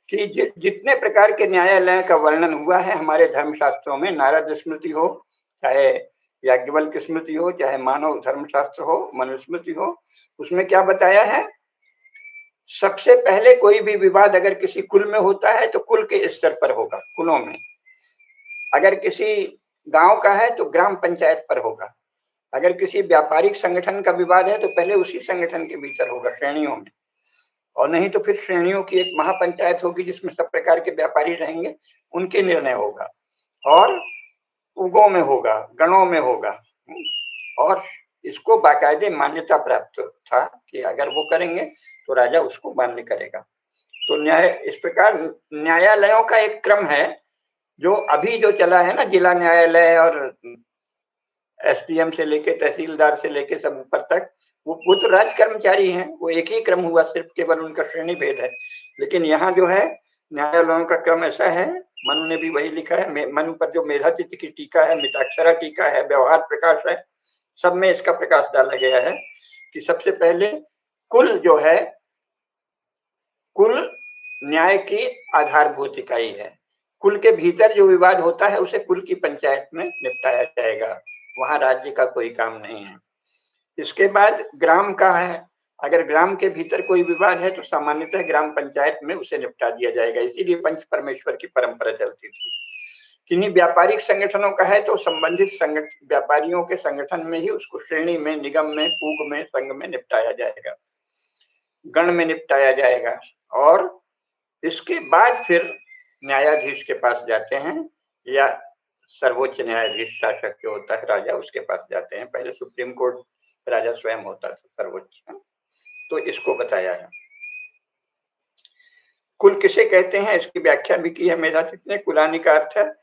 कि जितने प्रकार के न्यायालय का वर्णन हुआ है हमारे धर्मशास्त्रों में, नारद स्मृति हो, चाहे याज्ञवल्क्य स्मृति हो, चाहे मानव धर्मशास्त्र हो, मनुस्मृति हो, उसमें क्या बताया है? सबसे पहले कोई भी विवाद अगर किसी कुल में होता है तो कुल के स्तर पर होगा, कुलों में। अगर किसी गांव का है तो ग्राम पंचायत पर होगा। अगर किसी व्यापारिक संगठन का विवाद है तो पहले उसी संगठन के भीतर होगा, श्रेणियों में, और नहीं तो फिर श्रेणियों की एक महापंचायत होगी जिसमें सब प्रकार के व्यापारी रहेंगे, उनके निर्णय होगा, और उगों में होगा, गणों में होगा। और इसको बाकायदे मान्यता प्राप्त था कि अगर वो करेंगे तो राजा उसको मान्य करेगा। तो न्याय इस प्रकार न्यायालयों का एक क्रम है जो अभी जो चला है ना, जिला न्यायालय और एसडीएम से लेके तहसीलदार से लेके सब ऊपर तक, वो तो राज कर्मचारी हैं, वो एक ही क्रम हुआ, सिर्फ केवल उनका श्रेणी भेद है। लेकिन यहाँ जो है न्यायालयों का क्रम ऐसा है मनु ने भी वही लिखा है। मनु पर जो मेधातिथि की टीका है, मिताक्षरा टीका है, व्यवहार प्रकाश है, सब में इसका प्रकाश डाला गया है कि सबसे पहले कुल जो है, कुल न्याय की आधारभूत इकाई है। कुल के भीतर जो विवाद होता है उसे कुल की पंचायत में निपटाया जाएगा, वहां राज्य का कोई काम नहीं है। इसके बाद ग्राम का है, अगर ग्राम के भीतर कोई विवाद है तो सामान्यतः ग्राम पंचायत में उसे निपटा दिया जाएगा। इसीलिए पंच परमेश्वर की परंपरा चलती थी। किन्हीं व्यापारिक संगठनों का है तो संबंधित व्यापारियों के संगठन में ही उसको श्रेणी में, निगम में, पूग में, संघ में निपटाया जाएगा, गण में निपटाया जाएगा। और इसके बाद फिर न्यायाधीश के पास जाते हैं, या सर्वोच्च न्यायाधीश शासक जो होता है राजा, उसके पास जाते हैं। पहले सुप्रीम कोर्ट राजा स्वयं होता था, सर्वोच्च। तो इसको बताया है। कुल किसे कहते हैं इसकी व्याख्या भी की है मेधातिथि ने। कुलानी का अर्थ है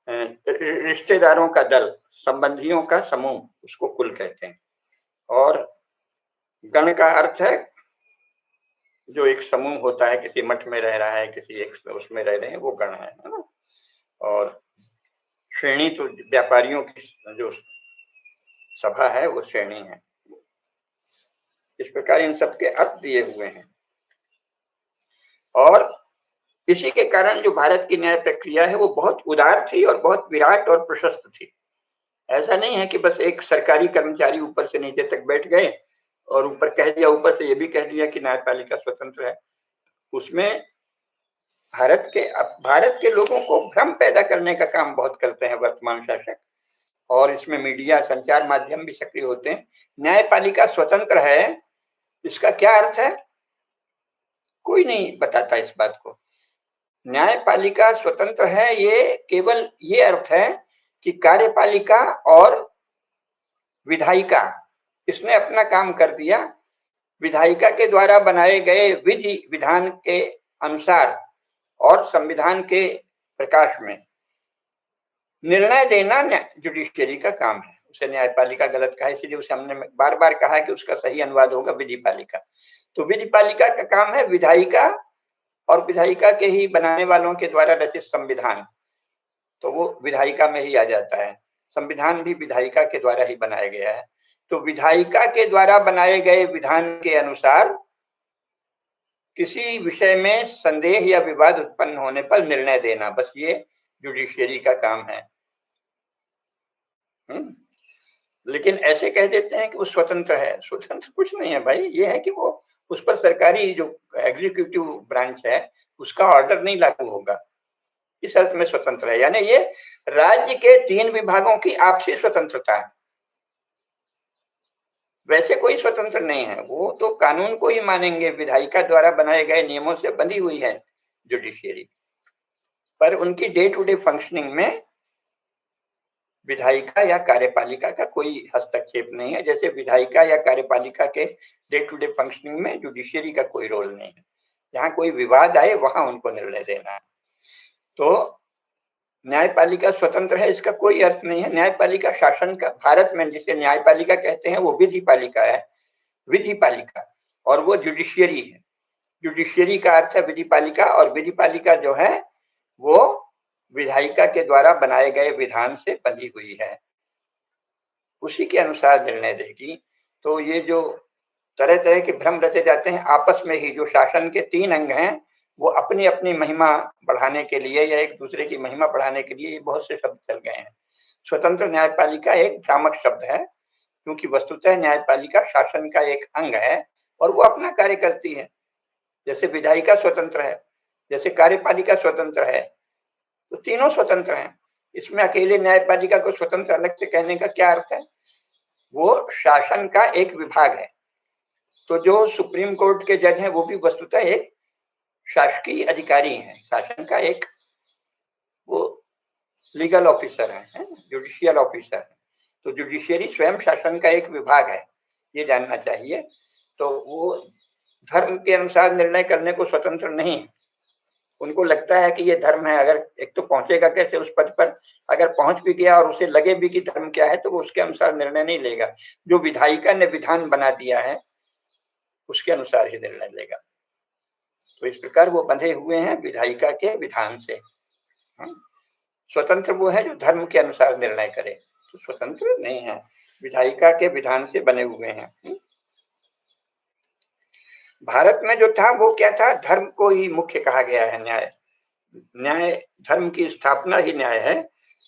रिश्तेदारों का दल, संबंधियों का समूह, उसको कुल कहते हैं। और गण का अर्थ है जो एक समूह होता है, किसी मठ में रह रहा है, किसी एक उसमें रह रहे हैं, वो गण है ना। और श्रेणी तो व्यापारियों की जो सभा है वो श्रेणी है। इस प्रकार इन सबके अर्थ दिए हुए हैं। और इसी के कारण जो भारत की न्याय प्रक्रिया है वो बहुत उदार थी और बहुत विराट और प्रशस्त थी। ऐसा नहीं है कि बस एक सरकारी कर्मचारी ऊपर से नीचे तक बैठ गए और ऊपर कह दिया, ऊपर से ये भी कह दिया कि न्यायपालिका स्वतंत्र है। उसमें भारत के लोगों को भ्रम पैदा करने का काम बहुत करते हैं वर्तमान शासक, और इसमें मीडिया, संचार माध्यम भी सक्रिय होते हैं। न्यायपालिका स्वतंत्र है, इसका क्या अर्थ है? कोई नहीं बताता इस बात को। न्यायपालिका स्वतंत्र है, ये केवल ये अर्थ है कि कार्यपालिका और विधायिका, इसने अपना काम कर दिया। विधायिका के द्वारा बनाए गए विधि विधान के अनुसार और संविधान के प्रकाश में निर्णय देना जुडिशियरी का काम है। उसे न्यायपालिका गलत कहा, इसलिए उसे हमने बार बार कहा कि उसका सही अनुवाद होगा विधिपालिका। तो विधिपालिका का काम है विधायिका और विधायिका के ही बनाने वालों के द्वारा रचित संविधान, तो वो विधायिका में ही आ जाता है। संविधान भी विधायिका के द्वारा ही बनाया गया है। तो विधायिका के द्वारा बनाए गए विधान के अनुसार किसी विषय में संदेह या विवाद उत्पन्न होने पर निर्णय देना, बस ये जुडिशियरी का काम है। लेकिन ऐसे कह देते हैं कि वो स्वतंत्र है। स्वतंत्र कुछ नहीं है भाई, ये है कि वो उस पर सरकारी जो एग्जीक्यूटिव ब्रांच है उसका ऑर्डर नहीं लागू होगा, इस अर्थ में स्वतंत्र है। यानी ये राज्य के 3 विभागों की आपसी स्वतंत्रता है, वैसे कोई स्वतंत्र नहीं है। वो तो कानून को ही मानेंगे, विधायिका द्वारा बनाए गए नियमों से बंधी हुई है जुडिशियरी, पर उनकी डे टू डे फंक्शनिंग में विधायिका या कार्यपालिका का कोई हस्तक्षेप नहीं है, जैसे विधायिका या कार्यपालिका के डे टू डे फंक्शनिंग में जुडिशियरी का कोई रोल नहीं है। जहां कोई विवाद आए वहां उनको निर्णय देना है। तो न्यायपालिका स्वतंत्र है इसका कोई अर्थ नहीं है। न्यायपालिका शासन का, भारत में जिसे न्यायपालिका कहते हैं वो विधिपालिका है, विधिपालिका, और वो जुडिशियरी है। जुडिशियरी का अर्थ है विधिपालिका, और विधिपालिका जो है वो विधायिका के द्वारा बनाए गए विधान से बंधी हुई है, उसी के अनुसार निर्णय देगी। तो ये जो तरह तरह के भ्रम रचे जाते हैं आपस में ही, जो शासन के 3 अंग हैं वो अपनी अपनी महिमा बढ़ाने के लिए या एक दूसरे की महिमा बढ़ाने के लिए ये बहुत से शब्द चल गए हैं। स्वतंत्र न्यायपालिका एक भ्रामक शब्द है, क्योंकि वस्तुतः न्यायपालिका शासन का एक अंग है और वो अपना कार्य करती है। जैसे विधायिका स्वतंत्र है, जैसे कार्यपालिका स्वतंत्र है, तो तीनों स्वतंत्र हैं। इसमें अकेले न्यायपालिका को स्वतंत्र अलग से कहने का क्या अर्थ है? वो शासन का एक विभाग है। तो जो सुप्रीम कोर्ट के जज हैं वो भी वस्तुतः एक शासकीय अधिकारी हैं, शासन का एक वो लीगल ऑफिसर है, जुडिशियल ऑफिसर है। तो जुडिशियरी स्वयं शासन का एक विभाग है, ये जानना चाहिए। तो वो धर्म के अनुसार निर्णय करने को स्वतंत्र नहीं है। उनको लगता है कि ये धर्म है, अगर एक तो पहुंचेगा कैसे उस पद पर, अगर पहुंच भी गया और उसे लगे भी कि धर्म क्या है तो वो उसके अनुसार निर्णय नहीं लेगा। जो विधायिका ने विधान बना दिया है उसके अनुसार ही निर्णय लेगा। तो इस प्रकार वो बंधे हुए हैं विधायिका के विधान से। स्वतंत्र वो है जो धर्म के अनुसार निर्णय करे, तो स्वतंत्र नहीं है, विधायिका के विधान से बने हुए हैं। भारत में जो था वो क्या था, धर्म को ही मुख्य कहा गया है। न्याय, न्याय धर्म की स्थापना ही न्याय है।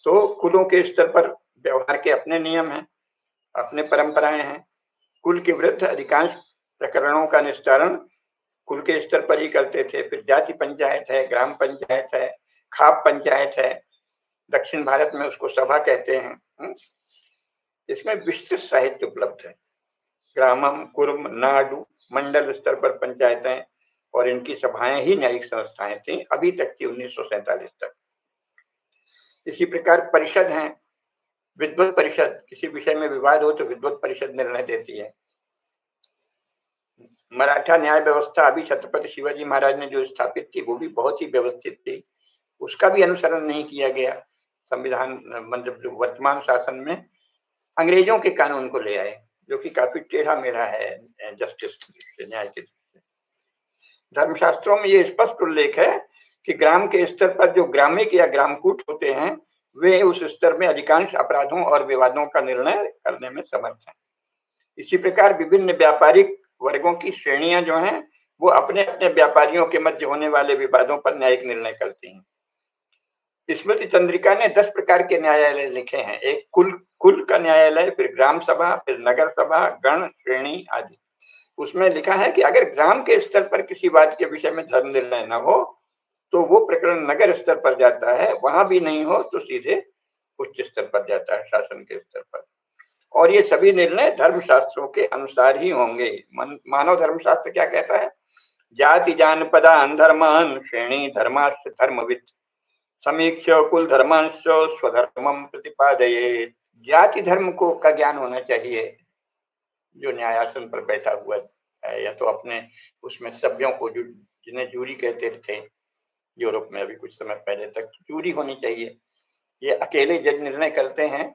तो कुलों के स्तर पर व्यवहार के अपने नियम हैं, अपने परंपराएं हैं। कुल के विरुद्ध अधिकांश प्रकरणों का निस्तारण कुल के स्तर पर ही करते थे। फिर जाति पंचायत है, ग्राम पंचायत है, खाप पंचायत है, दक्षिण भारत में उसको सभा कहते हैं। इसमें विस्तृत साहित्य उपलब्ध है। ग्रामम, कुर्म, नाडु, मंडल स्तर पर पंचायतें और इनकी सभाएं ही न्यायिक संस्थाएं थी, अभी तक थी 1947 तक। इसी प्रकार परिषद हैं, विद्वत परिषद, किसी विषय में विवाद हो तो विद्वत परिषद निर्णय देती है। मराठा न्याय व्यवस्था अभी छत्रपति शिवाजी महाराज ने जो स्थापित की वो भी बहुत ही व्यवस्थित थी, उसका भी अनुसरण नहीं किया गया। संविधान मतलब जो वर्तमान शासन में अंग्रेजों के कानून को ले आए, जो कि काफी टेढ़ा मेढ़ा है जस्टिस न्याय के। धर्मशास्त्रों में ये स्पष्ट उल्लेख है कि ग्राम के स्तर पर जो ग्रामिक या ग्रामकूट होते हैं वे उस स्तर में अधिकांश अपराधों और विवादों का निर्णय करने में समर्थ हैं। इसी प्रकार विभिन्न व्यापारिक वर्गों की श्रेणियां जो हैं वो अपने अपने व्यापारियों के मध्य होने वाले विवादों पर न्यायिक निर्णय करती हैं। स्मृति चंद्रिका ने 10 प्रकार के न्यायालय लिखे हैं। एक कुल का न्यायालय, फिर ग्राम सभा, फिर नगर सभा, गण, श्रेणी आदि। उसमें लिखा है कि अगर ग्राम के स्तर पर किसी बात के विषय में धर्म निर्णय न हो तो वो प्रकरण नगर स्तर पर जाता है, वहां भी नहीं हो तो सीधे उच्च स्तर पर जाता है, शासन के स्तर पर। और ये सभी निर्णय धर्मशास्त्रों के अनुसार ही होंगे। मानव धर्मशास्त्र क्या कहता है, जाति जानपदान धर्मान श्रेणी धर्माश्च धर्मविद समीक्ष कुल धर्मांश स्वधर्मम प्रतिपादये। जाति धर्म को का ज्ञान होना चाहिए जो न्यायासन पर बैठा हुआ है, या तो अपने उसमें सभ्यों को, जो जिन्हें जूरी कहते थे यूरोप में अभी कुछ समय पहले तक, जूरी होनी चाहिए। ये अकेले जज निर्णय करते हैं,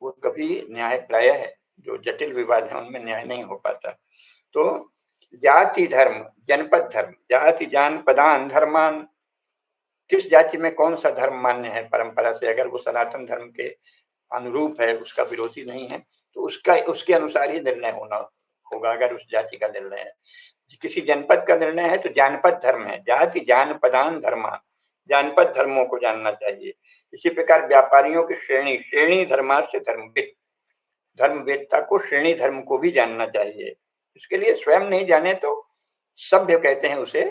वो कभी न्याय प्रायः है, जो जटिल विवाद है उनमें न्याय नहीं हो पाता। तो जाति धर्म, जनपद धर्म, जाति जानपदान धर्मान, किस जाति में कौन सा धर्म मान्य है परंपरा से, अगर वो सनातन धर्म के अनुरूप है, उसका विरोधी नहीं है, तो उसके अनुसार ही निर्णय होना होगा। अगर उस जाति का निर्णय है, किसी जनपद का निर्णय है तो जानपद धर्म है, जाति जानपदान धर्मान, जानपद धर्मों को जानना चाहिए। इसी प्रकार व्यापारियों की श्रेणी, श्रेणी धर्माश्च धर्मविद, धर्मवेदता को श्रेणी धर्म को भी जानना चाहिए। इसके लिए स्वयं नहीं जाने तो सभ्य कहते हैं उसे,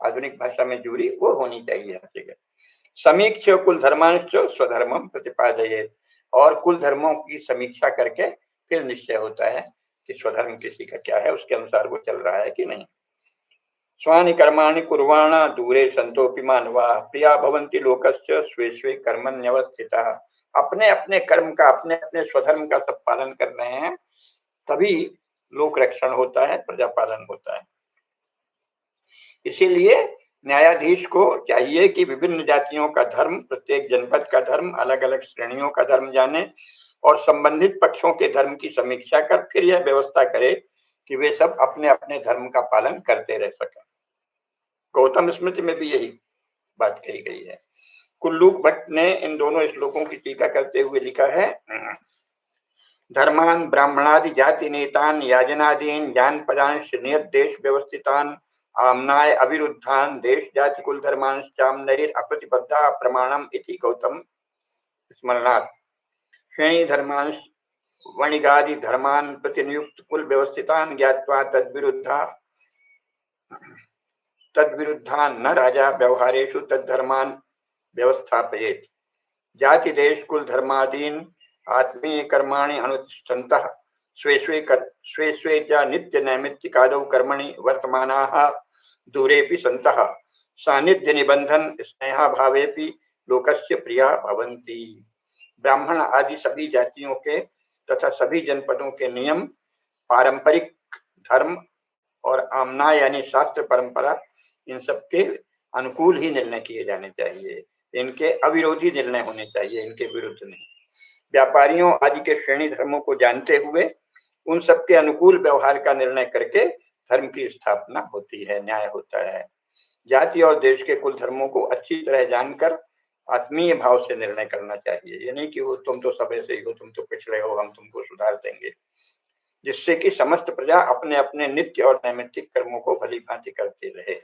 आधुनिक भाषा में जूरी, वो होनी चाहिए हर जगह। समीक्ष कुल धर्मांश स्वधर्मम प्रतिपादये, और कुल धर्मों की समीक्षा करके फिर निश्चय होता है कि स्वधर्म किसी का क्या है, उसके अनुसार वो चल रहा है कि नहीं। स्वानि कर्माणि कुर्वाणा दूरे संतोपि मानवा प्रिया भवन्ति लोकस्य स्वे स्वे कर्मण्यवस्थितः। अपने अपने कर्म का, अपने अपने स्वधर्म का सब पालन कर रहे हैं, तभी लोक रक्षण होता है, प्रजा पालन होता है। इसीलिए न्यायाधीश को चाहिए कि विभिन्न जातियों का धर्म, प्रत्येक जनपद का धर्म, अलग अलग श्रेणियों का धर्म जाने और संबंधित पक्षों के धर्म की समीक्षा कर फिर यह व्यवस्था करे कि वे सब अपने अपने धर्म का पालन करते रह सकें। गौतम स्मृति में भी यही बात कही गई है। कुल्लूक भट्ट ने इन दोनों श्लोकों की टीका करते हुए लिखा है, धर्मान ब्राह्मणादि जाति नेतान याजनादीन जानपदांश नियत देश व्यवस्थितान आमनाय अविरुद्धान देश जाति कुल धर्मांश चामनैर अप्रतिबद्धा प्रमाणम इति गौतम स्मरणात्। श्रेणी धर्मांश वणिगादि धर्मान प्रतिनियुक्त कुल व्यवस्थितान ज्ञात्वा तद्विरुद्धान न राजा व्यवहारेषु तद्धर्मान व्यवस्थापयेत्। जाति देश कुल धर्मादीन आत्मीय कर्माणि अनुतिष्ठन्तः स्वे स्वे च नित्य नैमित्तिकादौ कर्मणि वर्तमानाः दूरेपि सन्तः सानिध्य निबंधन स्नेहाभावेपि लोकस्य प्रिया भवन्ति। ब्राह्मण आदि सभी जातियों के तथा सभी जनपदों के नियम, पारंपरिक धर्म और आमना यानी शास्त्र परंपरा, इन सब के अनुकूल ही निर्णय किए जाने चाहिए। इनके अविरोधी निर्णय होने चाहिए, इनके विरुद्ध नहीं। व्यापारियों आदि के श्रेणी धर्मों को जानते हुए उन सबके अनुकूल व्यवहार का निर्णय करके धर्म की स्थापना होती है, न्याय होता है। जाति और देश के कुल धर्मों को अच्छी तरह जानकर आत्मीय भाव से निर्णय करना चाहिए। ये नहीं कि वो तुम तो सब ऐसे ही हो, तुम तो पिछड़े हो, हम तुमको सुधार देंगे, जिससे कि समस्त प्रजा अपने अपने नित्य और नैमित्तिक कर्मों को भली भांति करते रहे।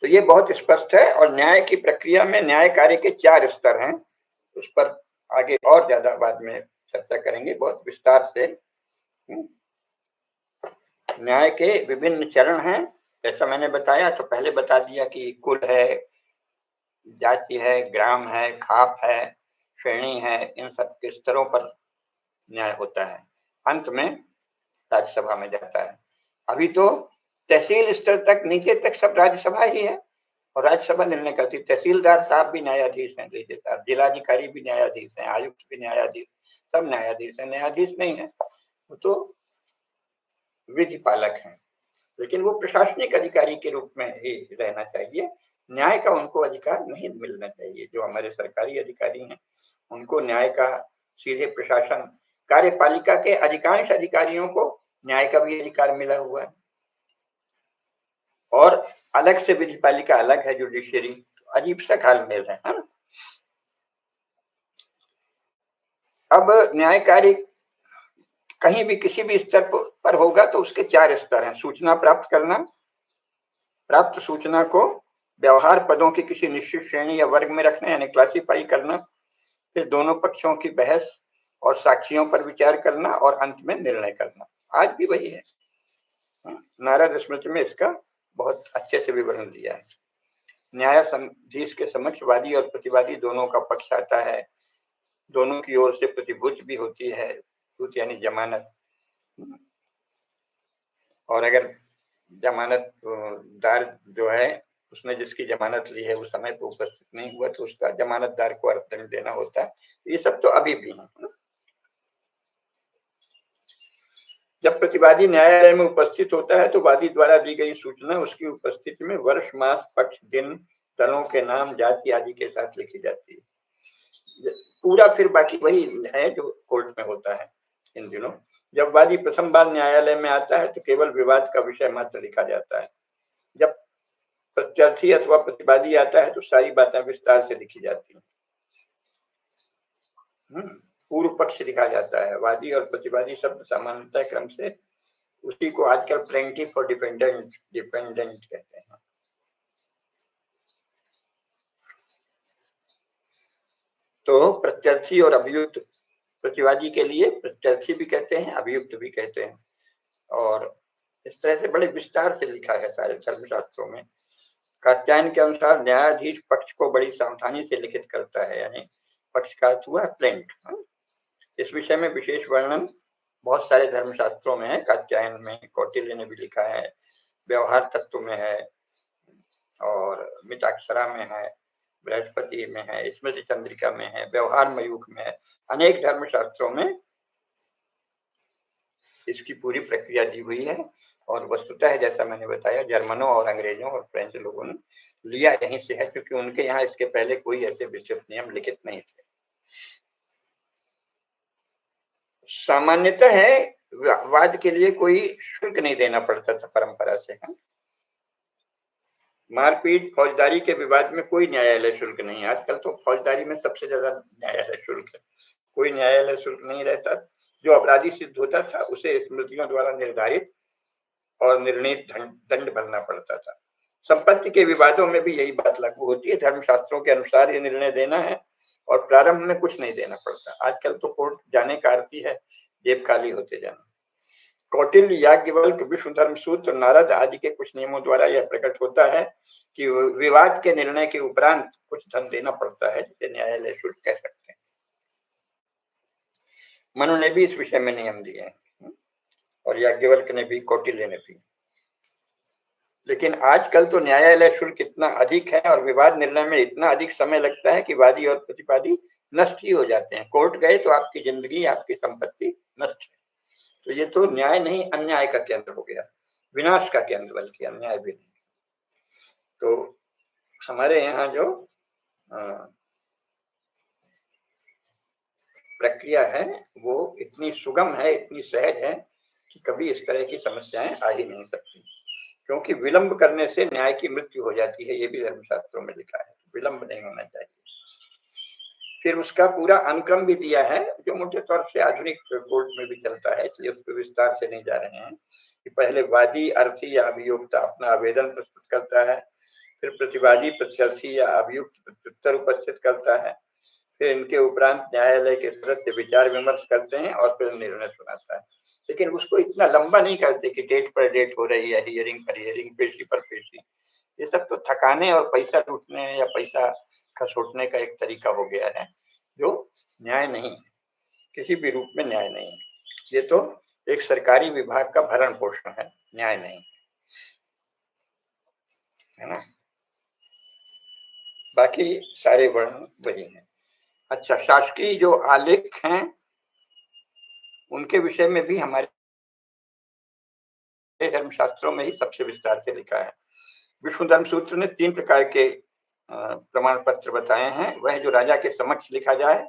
तो ये बहुत स्पष्ट है। और न्याय की प्रक्रिया में न्याय कार्य के 4 स्तर हैं, उस पर आगे और ज्यादा बाद में चर्चा करेंगे बहुत विस्तार से। न्याय के विभिन्न चरण हैं, जैसा मैंने बताया। तो पहले बता दिया कि कुल है, जाति है, ग्राम है, खाप है, श्रेणी है, इन सब के स्तरों पर न्याय होता है। अंत में राज्यसभा में जाता है। अभी तो तहसील स्तर तक, नीचे तक सब राज्यसभा ही है और राज्यसभा निर्णय करती। तहसीलदार साहब भी न्यायाधीश हैं, जिलाधिकारी भी न्यायाधीश हैं, आयुक्त भी न्यायाधीश, सब न्यायाधीश हैं। न्यायाधीश नहीं है वो तो विधि पालक हैं, लेकिन वो प्रशासनिक अधिकारी के रूप में ही रहना चाहिए। न्याय का उनको अधिकार नहीं मिलना चाहिए। जो हमारे सरकारी अधिकारी हैं उनको न्याय का सीधे प्रशासन, कार्यपालिका के अधिकांश अधिकारियों को न्याय का भी अधिकार मिला हुआ है और अलग से विधिपालिका अलग है, जुडिशियरी। अजीब सा घालमेल है ना। अब न्यायकारी कहीं भी किसी भी स्तर पर होगा तो उसके 4 स्तर हैं। सूचना प्राप्त करना, प्राप्त सूचना को व्यवहार पदों की किसी निश्चित श्रेणी या वर्ग में रखना यानी क्लासिफाई करना, फिर दोनों पक्षों की बहस और साक्षियों पर विचार करना और अंत में निर्णय करना। आज भी वही है। नारद स्मृति में इसका बहुत अच्छे से विवरण दिया है। न्यायाधीश के समक्ष वादी और प्रतिवादी दोनों का पक्ष आता है, दोनों की ओर से प्रतिभूति भी होती है, यानी जमानत। और अगर जमानत दार जो है उसने जिसकी जमानत ली है वो समय पर उपस्थित नहीं हुआ तो उसका जमानतदार को अर्थदंड देना होता है। ये सब तो अभी भी है। जब प्रतिवादी न्यायालय में उपस्थित होता है तो वादी द्वारा दी गई सूचना उसकी उपस्थिति में वर्ष, मास, पक्ष, दिन, दलों के नाम, जाति आदि के साथ लिखी जाती है। पूरा फिर बाकी वही है जो कोर्ट में होता है इन दिनों। जब वादी प्रथम बार न्यायालय में आता है तो केवल विवाद का विषय मात्र लिखा जाता है। जब प्रत्यर्थी अथवा प्रतिवादी आता है तो सारी बातें विस्तार से लिखी जाती हैं। पूर्व पक्ष लिखा जाता है। वादी और प्रतिवादी शब्द सामान्यतः क्रम से उसी को आजकल प्लेंटिफ और डिपेंडेंट कहते हैं। तो प्रत्यर्थी और अभियुक्त, प्रतिवादी के लिए प्रत्यर्थी भी कहते हैं, अभियुक्त भी कहते हैं। और इस तरह से बड़े विस्तार से लिखा है सारे धर्मशास्त्रों में। कात्यायन के अनुसार न्यायाधीश पक्ष को बड़ी सावधानी से लिखित करता है, यानी पक्ष का अर्थ हुआ प्लेंट। इस विषय में विशेष वर्णन बहुत सारे धर्मशास्त्रों में है। कात्यायन में, कौटिल्य ने भी लिखा है, व्यवहार तत्व में है और मिताक्षरा में है, बृहस्पति में है, स्मृति चंद्रिका में है, व्यवहार मयूख में है। अनेक धर्मशास्त्रों में इसकी पूरी प्रक्रिया दी हुई है। और वस्तुतः जैसा मैंने बताया जर्मनों और अंग्रेजों और फ्रेंच लोगों ने लिया यहीं से है, क्योंकि उनके यहाँ इसके पहले कोई ऐसे विस्तृत नियम लिखित नहीं थे। सामान्यतः है वाद के लिए कोई शुल्क नहीं देना पड़ता था परंपरा से। मारपीट, फौजदारी के विवाद में कोई न्यायालय शुल्क नहीं। आजकल तो फौजदारी में सबसे ज्यादा न्यायालय शुल्क है। कोई न्यायालय शुल्क नहीं रहता। जो अपराधी सिद्ध होता था उसे स्मृतियों द्वारा निर्धारित और निर्णीत दंड भरना पड़ता था। संपत्ति के विवादों में भी यही बात लागू होती है। धर्मशास्त्रों के अनुसार ये निर्णय देना है और प्रारंभ में कुछ नहीं देना पड़ता। आजकल तो कोर्ट जाने का अर्थ ही है जेब खाली होते जाना। कौटिल्य, याज्ञवल्क्य, विष्णु धर्म सूत्र, नारद आदि के कुछ नियमों द्वारा यह प्रकट होता है कि विवाद के निर्णय के उपरांत कुछ धन देना पड़ता है, जिसे न्यायालय शुल्क कह सकते हैं। मनु ने भी इस विषय में नियम दिए हैं और याज्ञवल्क्य ने भी, कौटिल्य ने भी। लेकिन आजकल तो न्यायालय शुल्क इतना अधिक है और विवाद निर्णय में इतना अधिक समय लगता है कि वादी और प्रतिवादी नष्ट ही हो जाते हैं। कोर्ट गए तो आपकी जिंदगी, आपकी संपत्ति नष्ट है। तो ये तो न्याय नहीं, अन्याय का केंद्र हो गया, विनाश का केंद्र, बल्कि अन्याय भी नहीं। तो हमारे यहाँ जो प्रक्रिया है वो इतनी सुगम है, इतनी सहज है कि कभी इस तरह की समस्याएं आ ही नहीं सकती। क्योंकि विलंब करने से न्याय की मृत्यु हो जाती है, ये भी धर्मशास्त्रों में लिखा है, विलंब नहीं होना चाहिए। फिर उसका पूरा अनुक्रम भी दिया है, जो मोटे तौर से आधुनिक कोर्ट में भी चलता है, इसलिए उस पर विस्तार से नहीं जा रहे हैं। कि पहले वादी, अर्थी या अभियोक्ता अपना आवेदन प्रस्तुत करता है, फिर प्रतिवादी, प्रत्यर्थी या अभियुक्त प्रत्युत्तर उपस्थित करता है, फिर इनके उपरांत न्यायालय के सदस्य विचार विमर्श करते हैं और फिर निर्णय सुनाता है। लेकिन उसको इतना लंबा नहीं करते कि डेट पर डेट हो रही है, हियरिंग पर हियरिंग, पेशी पर पेशी। ये सब तो थकाने और पैसा लूटने या पैसा खसोटने का एक तरीका हो गया है, जो न्याय नहीं है, किसी भी रूप में न्याय नहीं है। ये तो एक सरकारी विभाग का भरण पोषण है, न्याय नहीं है ना। बाकी सारे वर्ण वही हैं। अच्छा, शासकीय जो आलेख हैं उनके विषय में भी हमारे धर्मशास्त्रों में ही सबसे विस्तार से लिखा है। विष्णु धर्म सूत्र ने 3 प्रकार के प्रमाण पत्र बताए हैं। वह जो राजा के समक्ष लिखा जाए,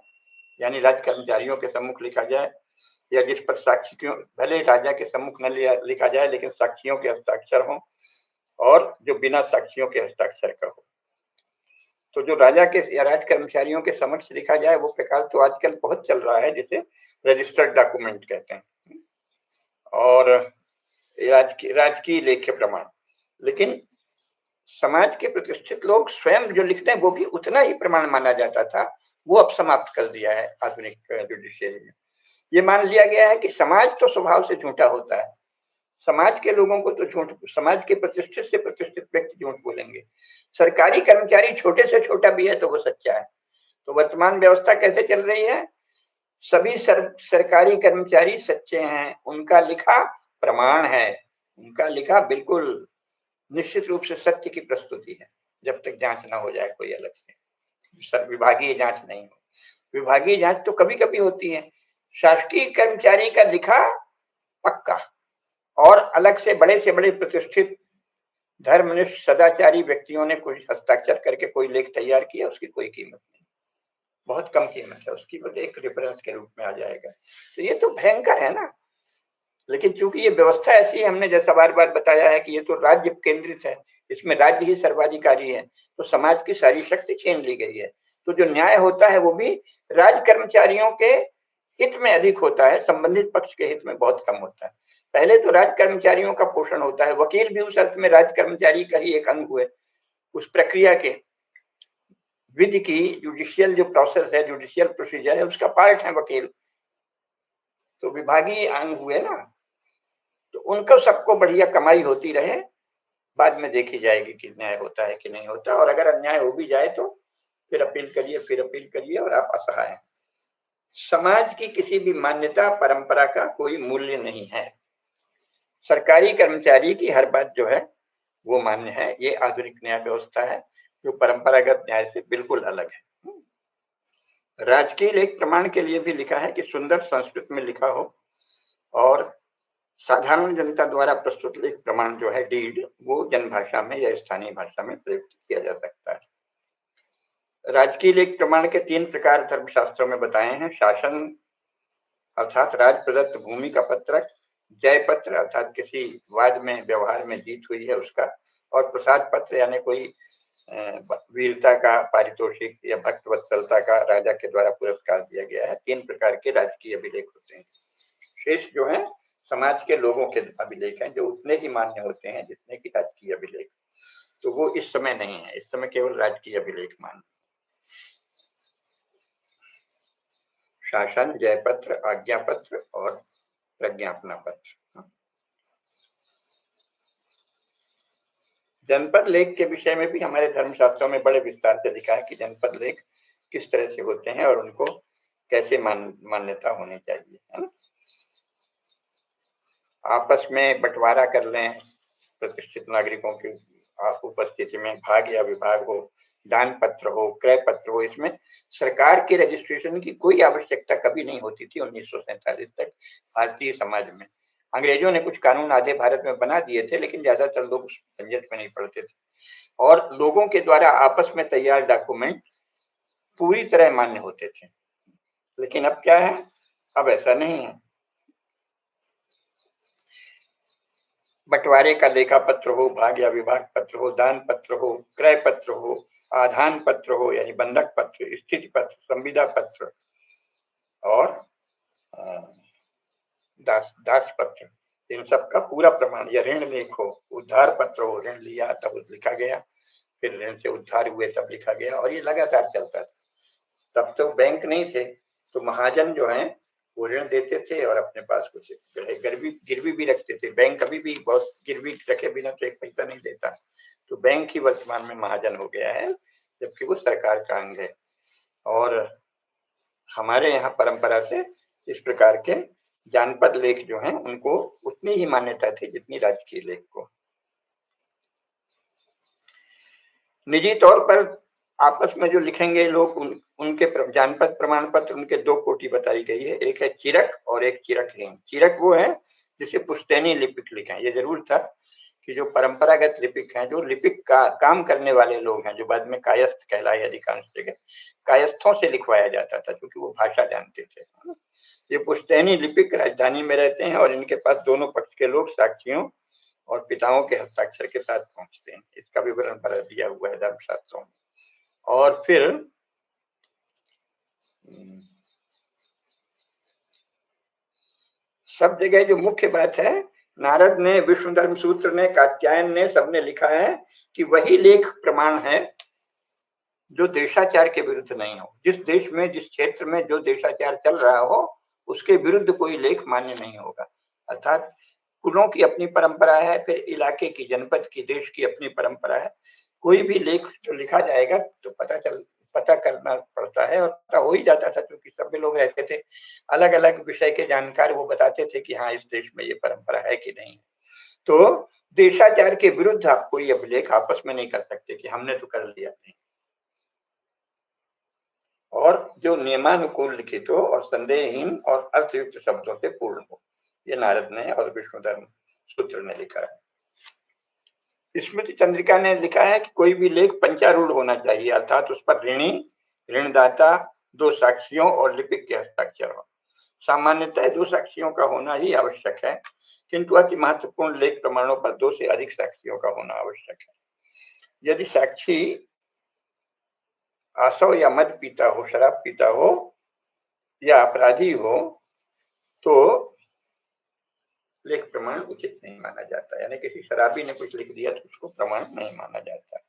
यानी राज्य कर्मचारियों के सम्मुख लिखा जाए, या जिस पर साक्षियों, भले राजा के सम्मुख न लिखा जाए लेकिन साक्षियों के हस्ताक्षर हो, और जो बिना साक्षियों के हस्ताक्षर का हो। तो जो राजा के या राज कर्मचारियों के समक्ष लिखा जाए वो प्रकार तो आजकल बहुत चल रहा है, जिसे रजिस्टर्ड डॉक्यूमेंट कहते हैं, और राजकीय लेख्य प्रमाण। लेकिन समाज के प्रतिष्ठित लोग स्वयं जो लिखते हैं वो भी उतना ही प्रमाण माना जाता था, वो अब समाप्त कर दिया है आधुनिक जुडिशियरी में। ये मान लिया गया है कि समाज तो स्वभाव से झूठा होता है, समाज के लोगों को तो झूठ, समाज के प्रतिष्ठित से प्रतिष्ठित व्यक्ति झूठ बोलेंगे, सरकारी कर्मचारी छोटे से छोटा भी है तो वो सच्चा है। तो वर्तमान व्यवस्था कैसे चल रही है? सभी सरकारी कर्मचारी सच्चे हैं, उनका लिखा प्रमाण है, उनका लिखा बिल्कुल निश्चित रूप से सत्य की प्रस्तुति है, जब तक जांच ना हो जाए कोई अलग से, विभागीय जांच नहीं हो। विभागीय जांच तो कभी कभी होती है। शासकीय कर्मचारी का लिखा पक्का, और अलग से बड़े प्रतिष्ठित धर्मनिष्ठ सदाचारी व्यक्तियों ने कुछ हस्ताक्षर करके कोई लेख तैयार किया, उसकी कोई कीमत नहीं, बहुत कम कीमत है उसकी, बस एक रेफरेंस के रूप में आ जाएगा। तो ये तो भयंकर है ना। लेकिन चूंकि ये व्यवस्था ऐसी है, हमने जैसा बार बार बताया है कि ये तो राज्य केंद्रित है, इसमें राज्य ही सर्वाधिकारी है, तो समाज की सारी शक्ति छीन ली गई है। तो जो न्याय होता है वो भी राज्य कर्मचारियों के हित में अधिक होता है, संबंधित पक्ष के हित में बहुत कम होता है। पहले तो राज्य कर्मचारियों का पोषण होता है, वकील भी उस अर्थ में राज्य कर्मचारी का ही एक अंग हुए, उस प्रक्रिया के विधि की जुडिशियल जो प्रोसेस है, जुडिशियल प्रोसीजर है, उसका पार्ट है वकील, तो विभागीय अंग हुए ना। तो उनको सबको बढ़िया कमाई होती रहे, बाद में देखी जाएगी कि न्याय होता है कि नहीं होता, और अगर अन्याय हो भी जाए तो फिर अपील करिए, फिर अपील करिए, और आप असहाय हैं। समाज की किसी भी मान्यता परंपरा का कोई मूल्य नहीं है, सरकारी कर्मचारी की हर बात जो है वो मान्य है। ये आधुनिक न्याय व्यवस्था है जो परंपरागत न्याय से बिल्कुल अलग है। राजकीय लेख प्रमाण के लिए भी लिखा है कि सुंदर संस्कृत में लिखा हो, और साधारण जनता द्वारा प्रस्तुत लेख प्रमाण जो है डीड, वो जनभाषा में या स्थानीय भाषा में प्रयुक्त किया जा सकता है। राजकीय लेख प्रमाण के 3 प्रकार धर्मशास्त्रों में बताए हैं। शासन अर्थात राज प्रदत्त भूमि का पत्रक, जय पत्र अर्थात किसी वाद में व्यवहार में जीत हुई है उसका, और प्रसाद पत्र यानी कोई वीरता का पारितोषिक या भक्त वत्सलता का राजा के द्वारा पुरस्कार दिया गया है। 3 प्रकार के राजकीय अभिलेख होते हैं। शेष जो है समाज के लोगों के अभिलेख हैं, जो उतने ही मान्य होते हैं जितने की राजकीय अभिलेख। तो वो इस समय नहीं है, इस समय केवल राजकीय अभिलेख मान्य। शासन, जय पत्र, आज्ञा पत्र और प्रज्ञापना पत्र। जनपद लेख के विषय में भी हमारे धर्मशास्त्रों में बड़े विस्तार से लिखा है कि जनपद लेख किस तरह से होते हैं और उनको कैसे मान्यता होनी चाहिए, है ना। आपस में बंटवारा कर लें प्रतिष्ठित नागरिकों की उपस्थिति में, भाग या विभाग हो, दान पत्र हो, क्रय पत्र हो, इसमें सरकार के रजिस्ट्रेशन की कोई आवश्यकता कभी नहीं होती थी 1947 तक भारतीय समाज में। अंग्रेजों ने कुछ कानून आधे भारत में बना दिए थे, लेकिन ज्यादातर लोग झंझट में नहीं पड़ते थे, और लोगों के द्वारा आपस में तैयार डॉक्यूमेंट पूरी तरह मान्य होते थे। लेकिन अब क्या है, अब ऐसा नहीं है। बंटवारे का लेखा पत्र हो, भाग या विभाग पत्र हो, दान पत्र हो, क्रय पत्र हो, आधान पत्र हो यानी बंधक पत्र, स्थिति पत्र, संविदा पत्र और दास दास पत्र, इन सब का पूरा प्रमाण, या ऋण लेख हो, उद्धार पत्र हो, ऋण लिया तब लिखा गया, फिर ऋण से उद्धार हुए तब लिखा गया, और ये लगातार चलता था। तब तो बैंक नहीं थे, तो महाजन जो है वो ऋण देते थे और अपने पास कुछ गिरवी भी रखते थे। बैंक अभी भी बहुत गिरवी रखे बिना तो एक पैसा नहीं देता, तो बैंक ही वर्तमान में महाजन हो गया है, जबकि वो सरकार का अंग है। और हमारे यहाँ परंपरा से इस प्रकार के जानपद लेख जो हैं उनको उतनी ही मान्यता थी जितनी राजकीय लेख को। निजी तौर पर आपस में जो लिखेंगे लोग उनके जानपद प्रमाण पत्र, उनके दो कोटि बताई गई है, एक है चिरक और एक चिरकहीन। चिरक वो है जिसे पुश्तैनी लिपिक लिखे, ये जरूर था कि जो परंपरागत लिपिक हैं, जो लिपिक का काम करने वाले लोग हैं, जो बाद में कायस्थ कहलाए अधिकांश जगह, कायस्थों से लिखवाया जाता था क्योंकि वो भाषा जानते थे। ये पुश्तैनी लिपिक राजधानी में रहते हैं और इनके पास दोनों पक्ष के लोग साक्षियों और पिताओं के हस्ताक्षर के साथ पहुंचते हैं। इसका विवरण भरा दिया हुआ है धर्मशास्त्रों में। और फिर सब जगह जो मुख्य बात है, नारद ने, विष्णु धर्म सूत्र ने, कात्यायन ने, सबने लिखा है कि वही लेख प्रमाण है जो देशाचार के विरुद्ध नहीं हो। जिस देश में, जिस क्षेत्र में जो देशाचार चल रहा हो उसके विरुद्ध कोई लेख मान्य नहीं होगा। अर्थात कुलों की अपनी परंपरा है, फिर इलाके की, जनपद की, देश की अपनी परंपरा है। कोई भी लेख जो लिखा जाएगा तो पता करना पड़ता है, और पता हो ही जाता था क्योंकि सभी लोग रहते थे, अलग अलग विषय के जानकार, वो बताते थे कि हाँ इस देश में ये परंपरा है कि नहीं। तो देशाचार के विरुद्ध आप कोई अभिलेख आपस में नहीं कर सकते कि हमने तो कर लिया नहीं। और जो नियमानुकूल लिखित हो और संदेहहीन और अर्थयुक्त शब्दों से पूर्ण हो, ये नारद ने और विष्णु धर्म सूत्र ने लिखा है। स्मृति चंद्रिका ने लिखा है कि कोई भी लेख पंचारूढ़ होना चाहिए, अर्थात उस पर ऋणी, ऋणदाता, दो साक्षियों और लिपिक के हस्ताक्षर हो। सामान्यतः दो साक्षियों का होना ही आवश्यक है, किंतु अति महत्वपूर्ण लेख प्रमाणों पर दो से अधिक साक्षियों का होना आवश्यक है। यदि साक्षी आसव या मद पीता हो, शराब पीता हो या अपराधी हो तो लेख प्रमाण उचित नहीं माना जाता, यानी किसी शराबी ने कुछ लिख दिया तो उसको प्रमाण नहीं माना जाता।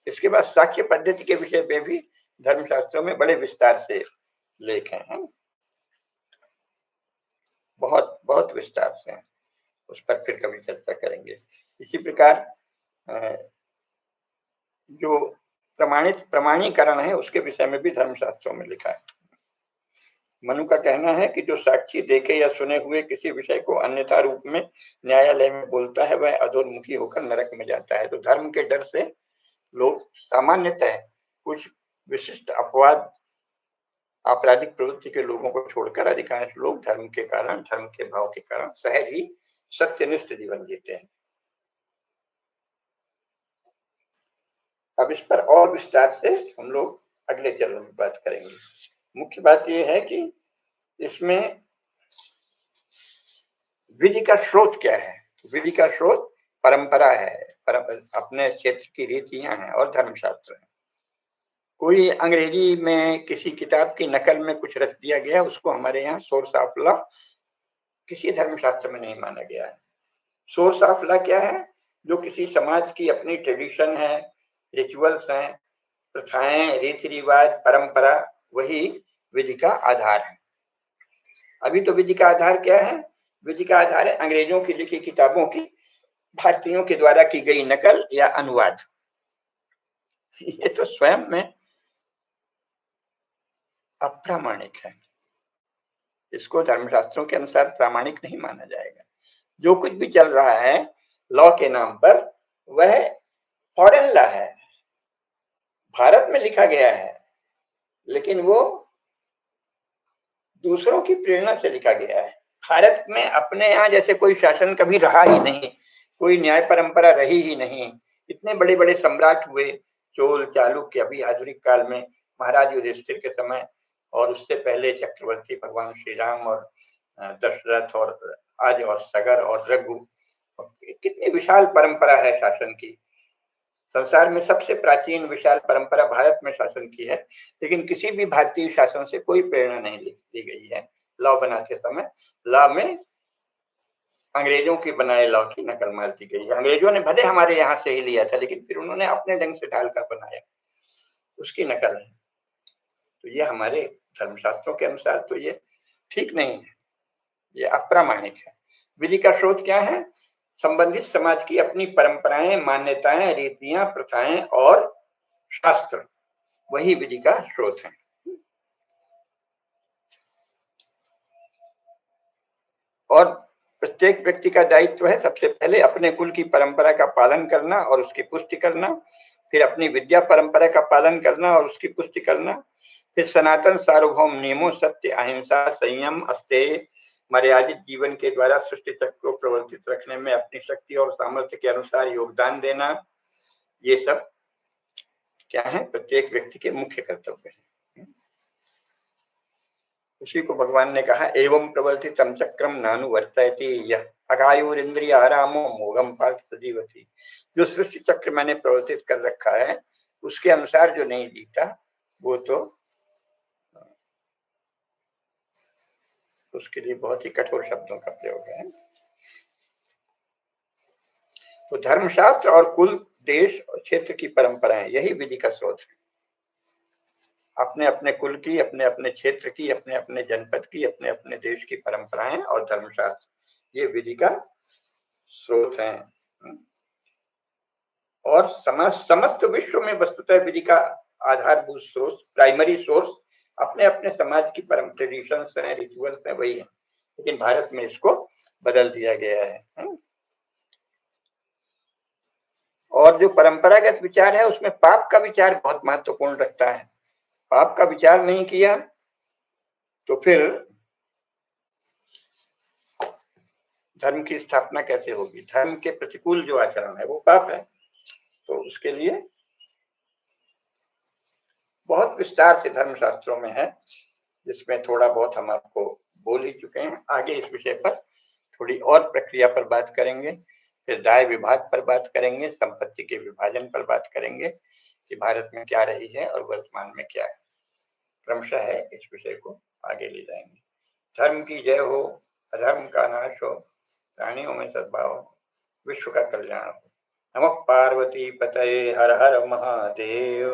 इसके बाद साक्ष्य पद्धति के विषय में भी धर्मशास्त्रों में बड़े विस्तार से लेख हैं, बहुत बहुत विस्तार से हैं। उस पर फिर कभी चर्चा करेंगे। इसी प्रकार जो प्रमाणीकरण है उसके विषय में भी धर्मशास्त्रों में लिखा है। मनु का कहना है कि जो साक्षी देखे या सुने हुए किसी विषय को अन्यथा रूप में न्यायालय में बोलता है वह अधोन्मुखी होकर नरक में जाता है। तो धर्म के डर से लोग सामान्यतः कुछ विशिष्ट अपवाद, आपराधिक प्रवृत्ति के लोगों को छोड़कर अधिकांश लोग धर्म के कारण, धर्म के भाव के कारण सहज ही सत्यनिष्ठ जीवन जीते हैं। अब इस पर और विस्तार से हम लोग अगले चरण में बात करेंगे। मुख्य बात यह है कि इसमें विधि का स्रोत क्या है। विधि का स्रोत परंपरा है, अपने क्षेत्र की रीतियां हैं और धर्मशास्त्र है। कोई अंग्रेजी में किसी किताब की नकल में कुछ रख दिया गया, उसको हमारे यहाँ सोर्स ऑफ लॉ किसी धर्मशास्त्र में नहीं माना गया है। सोर्स ऑफ लॉ क्या है? जो किसी समाज की अपनी ट्रेडिशन है, रिचुअल्स हैं, प्रथाएं, रीति रिवाज, परंपरा, वही विधि का आधार है। अभी तो विधि का आधार क्या है? विधि का आधार है अंग्रेजों की लिखी किताबों की भारतीयों के द्वारा की गई नकल या अनुवाद। ये तो स्वयं में अप्रामाणिक है, इसको धर्मशास्त्रों के अनुसार प्रामाणिक नहीं माना जाएगा। जो कुछ भी चल रहा है लॉ के नाम पर, वह फॉरेन लॉ है, भारत में लिखा गया है, लेकिन वो दूसरों की प्रेरणा से लिखा गया है। भारत में अपने यहाँ जैसे कोई शासन कभी रहा ही नहीं, कोई न्याय परंपरा रही ही नहीं। इतने बड़े बड़े सम्राट हुए, चोल, चालुक्य, अभी आधुनिक काल में महाराज युधिष्ठिर के समय, और उससे पहले चक्रवर्ती भगवान श्री राम और दशरथ और आज और सगर और रघु, कितनी विशाल परंपरा है शासन की। संसार में सबसे प्राचीन विशाल परंपरा भारत में शासन की है, लेकिन किसी भी भारतीय शासन से कोई प्रेरणा नहीं ली गई है। लॉ बनाते समय लॉ में अंग्रेजों की बनाए लॉ की नकल मार दी गई है। अंग्रेजों ने भले हमारे यहाँ से ही लिया था, लेकिन फिर उन्होंने अपने ढंग से ढालकर बनाया, उसकी नकल है। तो ये हमारे धर्मशास्त्रों के अनुसार तो ये ठीक नहीं है, ये अप्रामाणिक है। विधि का स्रोत क्या है? संबंधित समाज की अपनी परंपराएं, मान्यताएं, रीतियां, प्रथाएं और शास्त्र, वही विधि का स्रोत है। और प्रत्येक व्यक्ति का दायित्व है सबसे पहले अपने कुल की परंपरा का पालन करना और उसकी पुष्टि करना, फिर अपनी विद्या परंपरा का पालन करना और उसकी पुष्टि करना, फिर सनातन सार्वभौम नियमों सत्य, अहिंसा, संयम, अस्तेय, मर्यादित जीवन के द्वारा सृष्टि चक्र को प्रवर्तित रखने में अपनी शक्ति और सामर्थ्य के अनुसार योगदान देना। ये सब क्या है? प्रत्येक व्यक्ति के मुख्य कर्तव्य है। उसी को भगवान ने कहा, एवं प्रवर्तितम चक्रम नानुवर्तयति यः अघायुरिन्द्रियारामो मोघम पार्थ सजीवति। जो सृष्टि चक्र मैंने प्रवर्तित कर रखा है, उसके अनुसार जो नहीं जीता, वो तो उसके लिए बहुत ही कठोर शब्दों का प्रयोग है। तो धर्मशास्त्र और कुल, देश और क्षेत्र की परंपराएं, यही विधि का स्रोत है। अपने अपने कुल की, अपने अपने क्षेत्र की, अपने अपने जनपद की, अपने अपने देश की परंपराएं और धर्मशास्त्र, ये विधि का स्रोत है। और समस्त विश्व में वस्तुतः विधि का आधारभूत सोर्स, प्राइमरी सोर्स अपने अपने समाज की ट्रेडिशंस हैं, रिचुअल्स हैं, वही है। लेकिन भारत में इसको बदल दिया गया है। और जो परंपरागत विचार है, उसमें पाप का विचार बहुत महत्वपूर्ण रखता है। पाप का विचार नहीं किया तो फिर धर्म की स्थापना कैसे होगी? धर्म के प्रतिकूल जो आचरण है वो पाप है। तो उसके लिए बहुत विस्तार से धर्मशास्त्रों में है, जिसमें थोड़ा बहुत हम आपको बोल ही चुके हैं। आगे इस विषय पर थोड़ी और प्रक्रिया पर बात करेंगे, फिर दाय विभाग पर बात करेंगे, संपत्ति के विभाजन पर बात करेंगे कि भारत में क्या रही है और वर्तमान में क्या है। क्रमशः है इस विषय को आगे ले जाएंगे। धर्म की जय हो, अधर्म का नाश हो, प्राणियों में सद्भाव, विश्व का कल्याण हो। नमः पार्वती पतये, हर हर महादेव।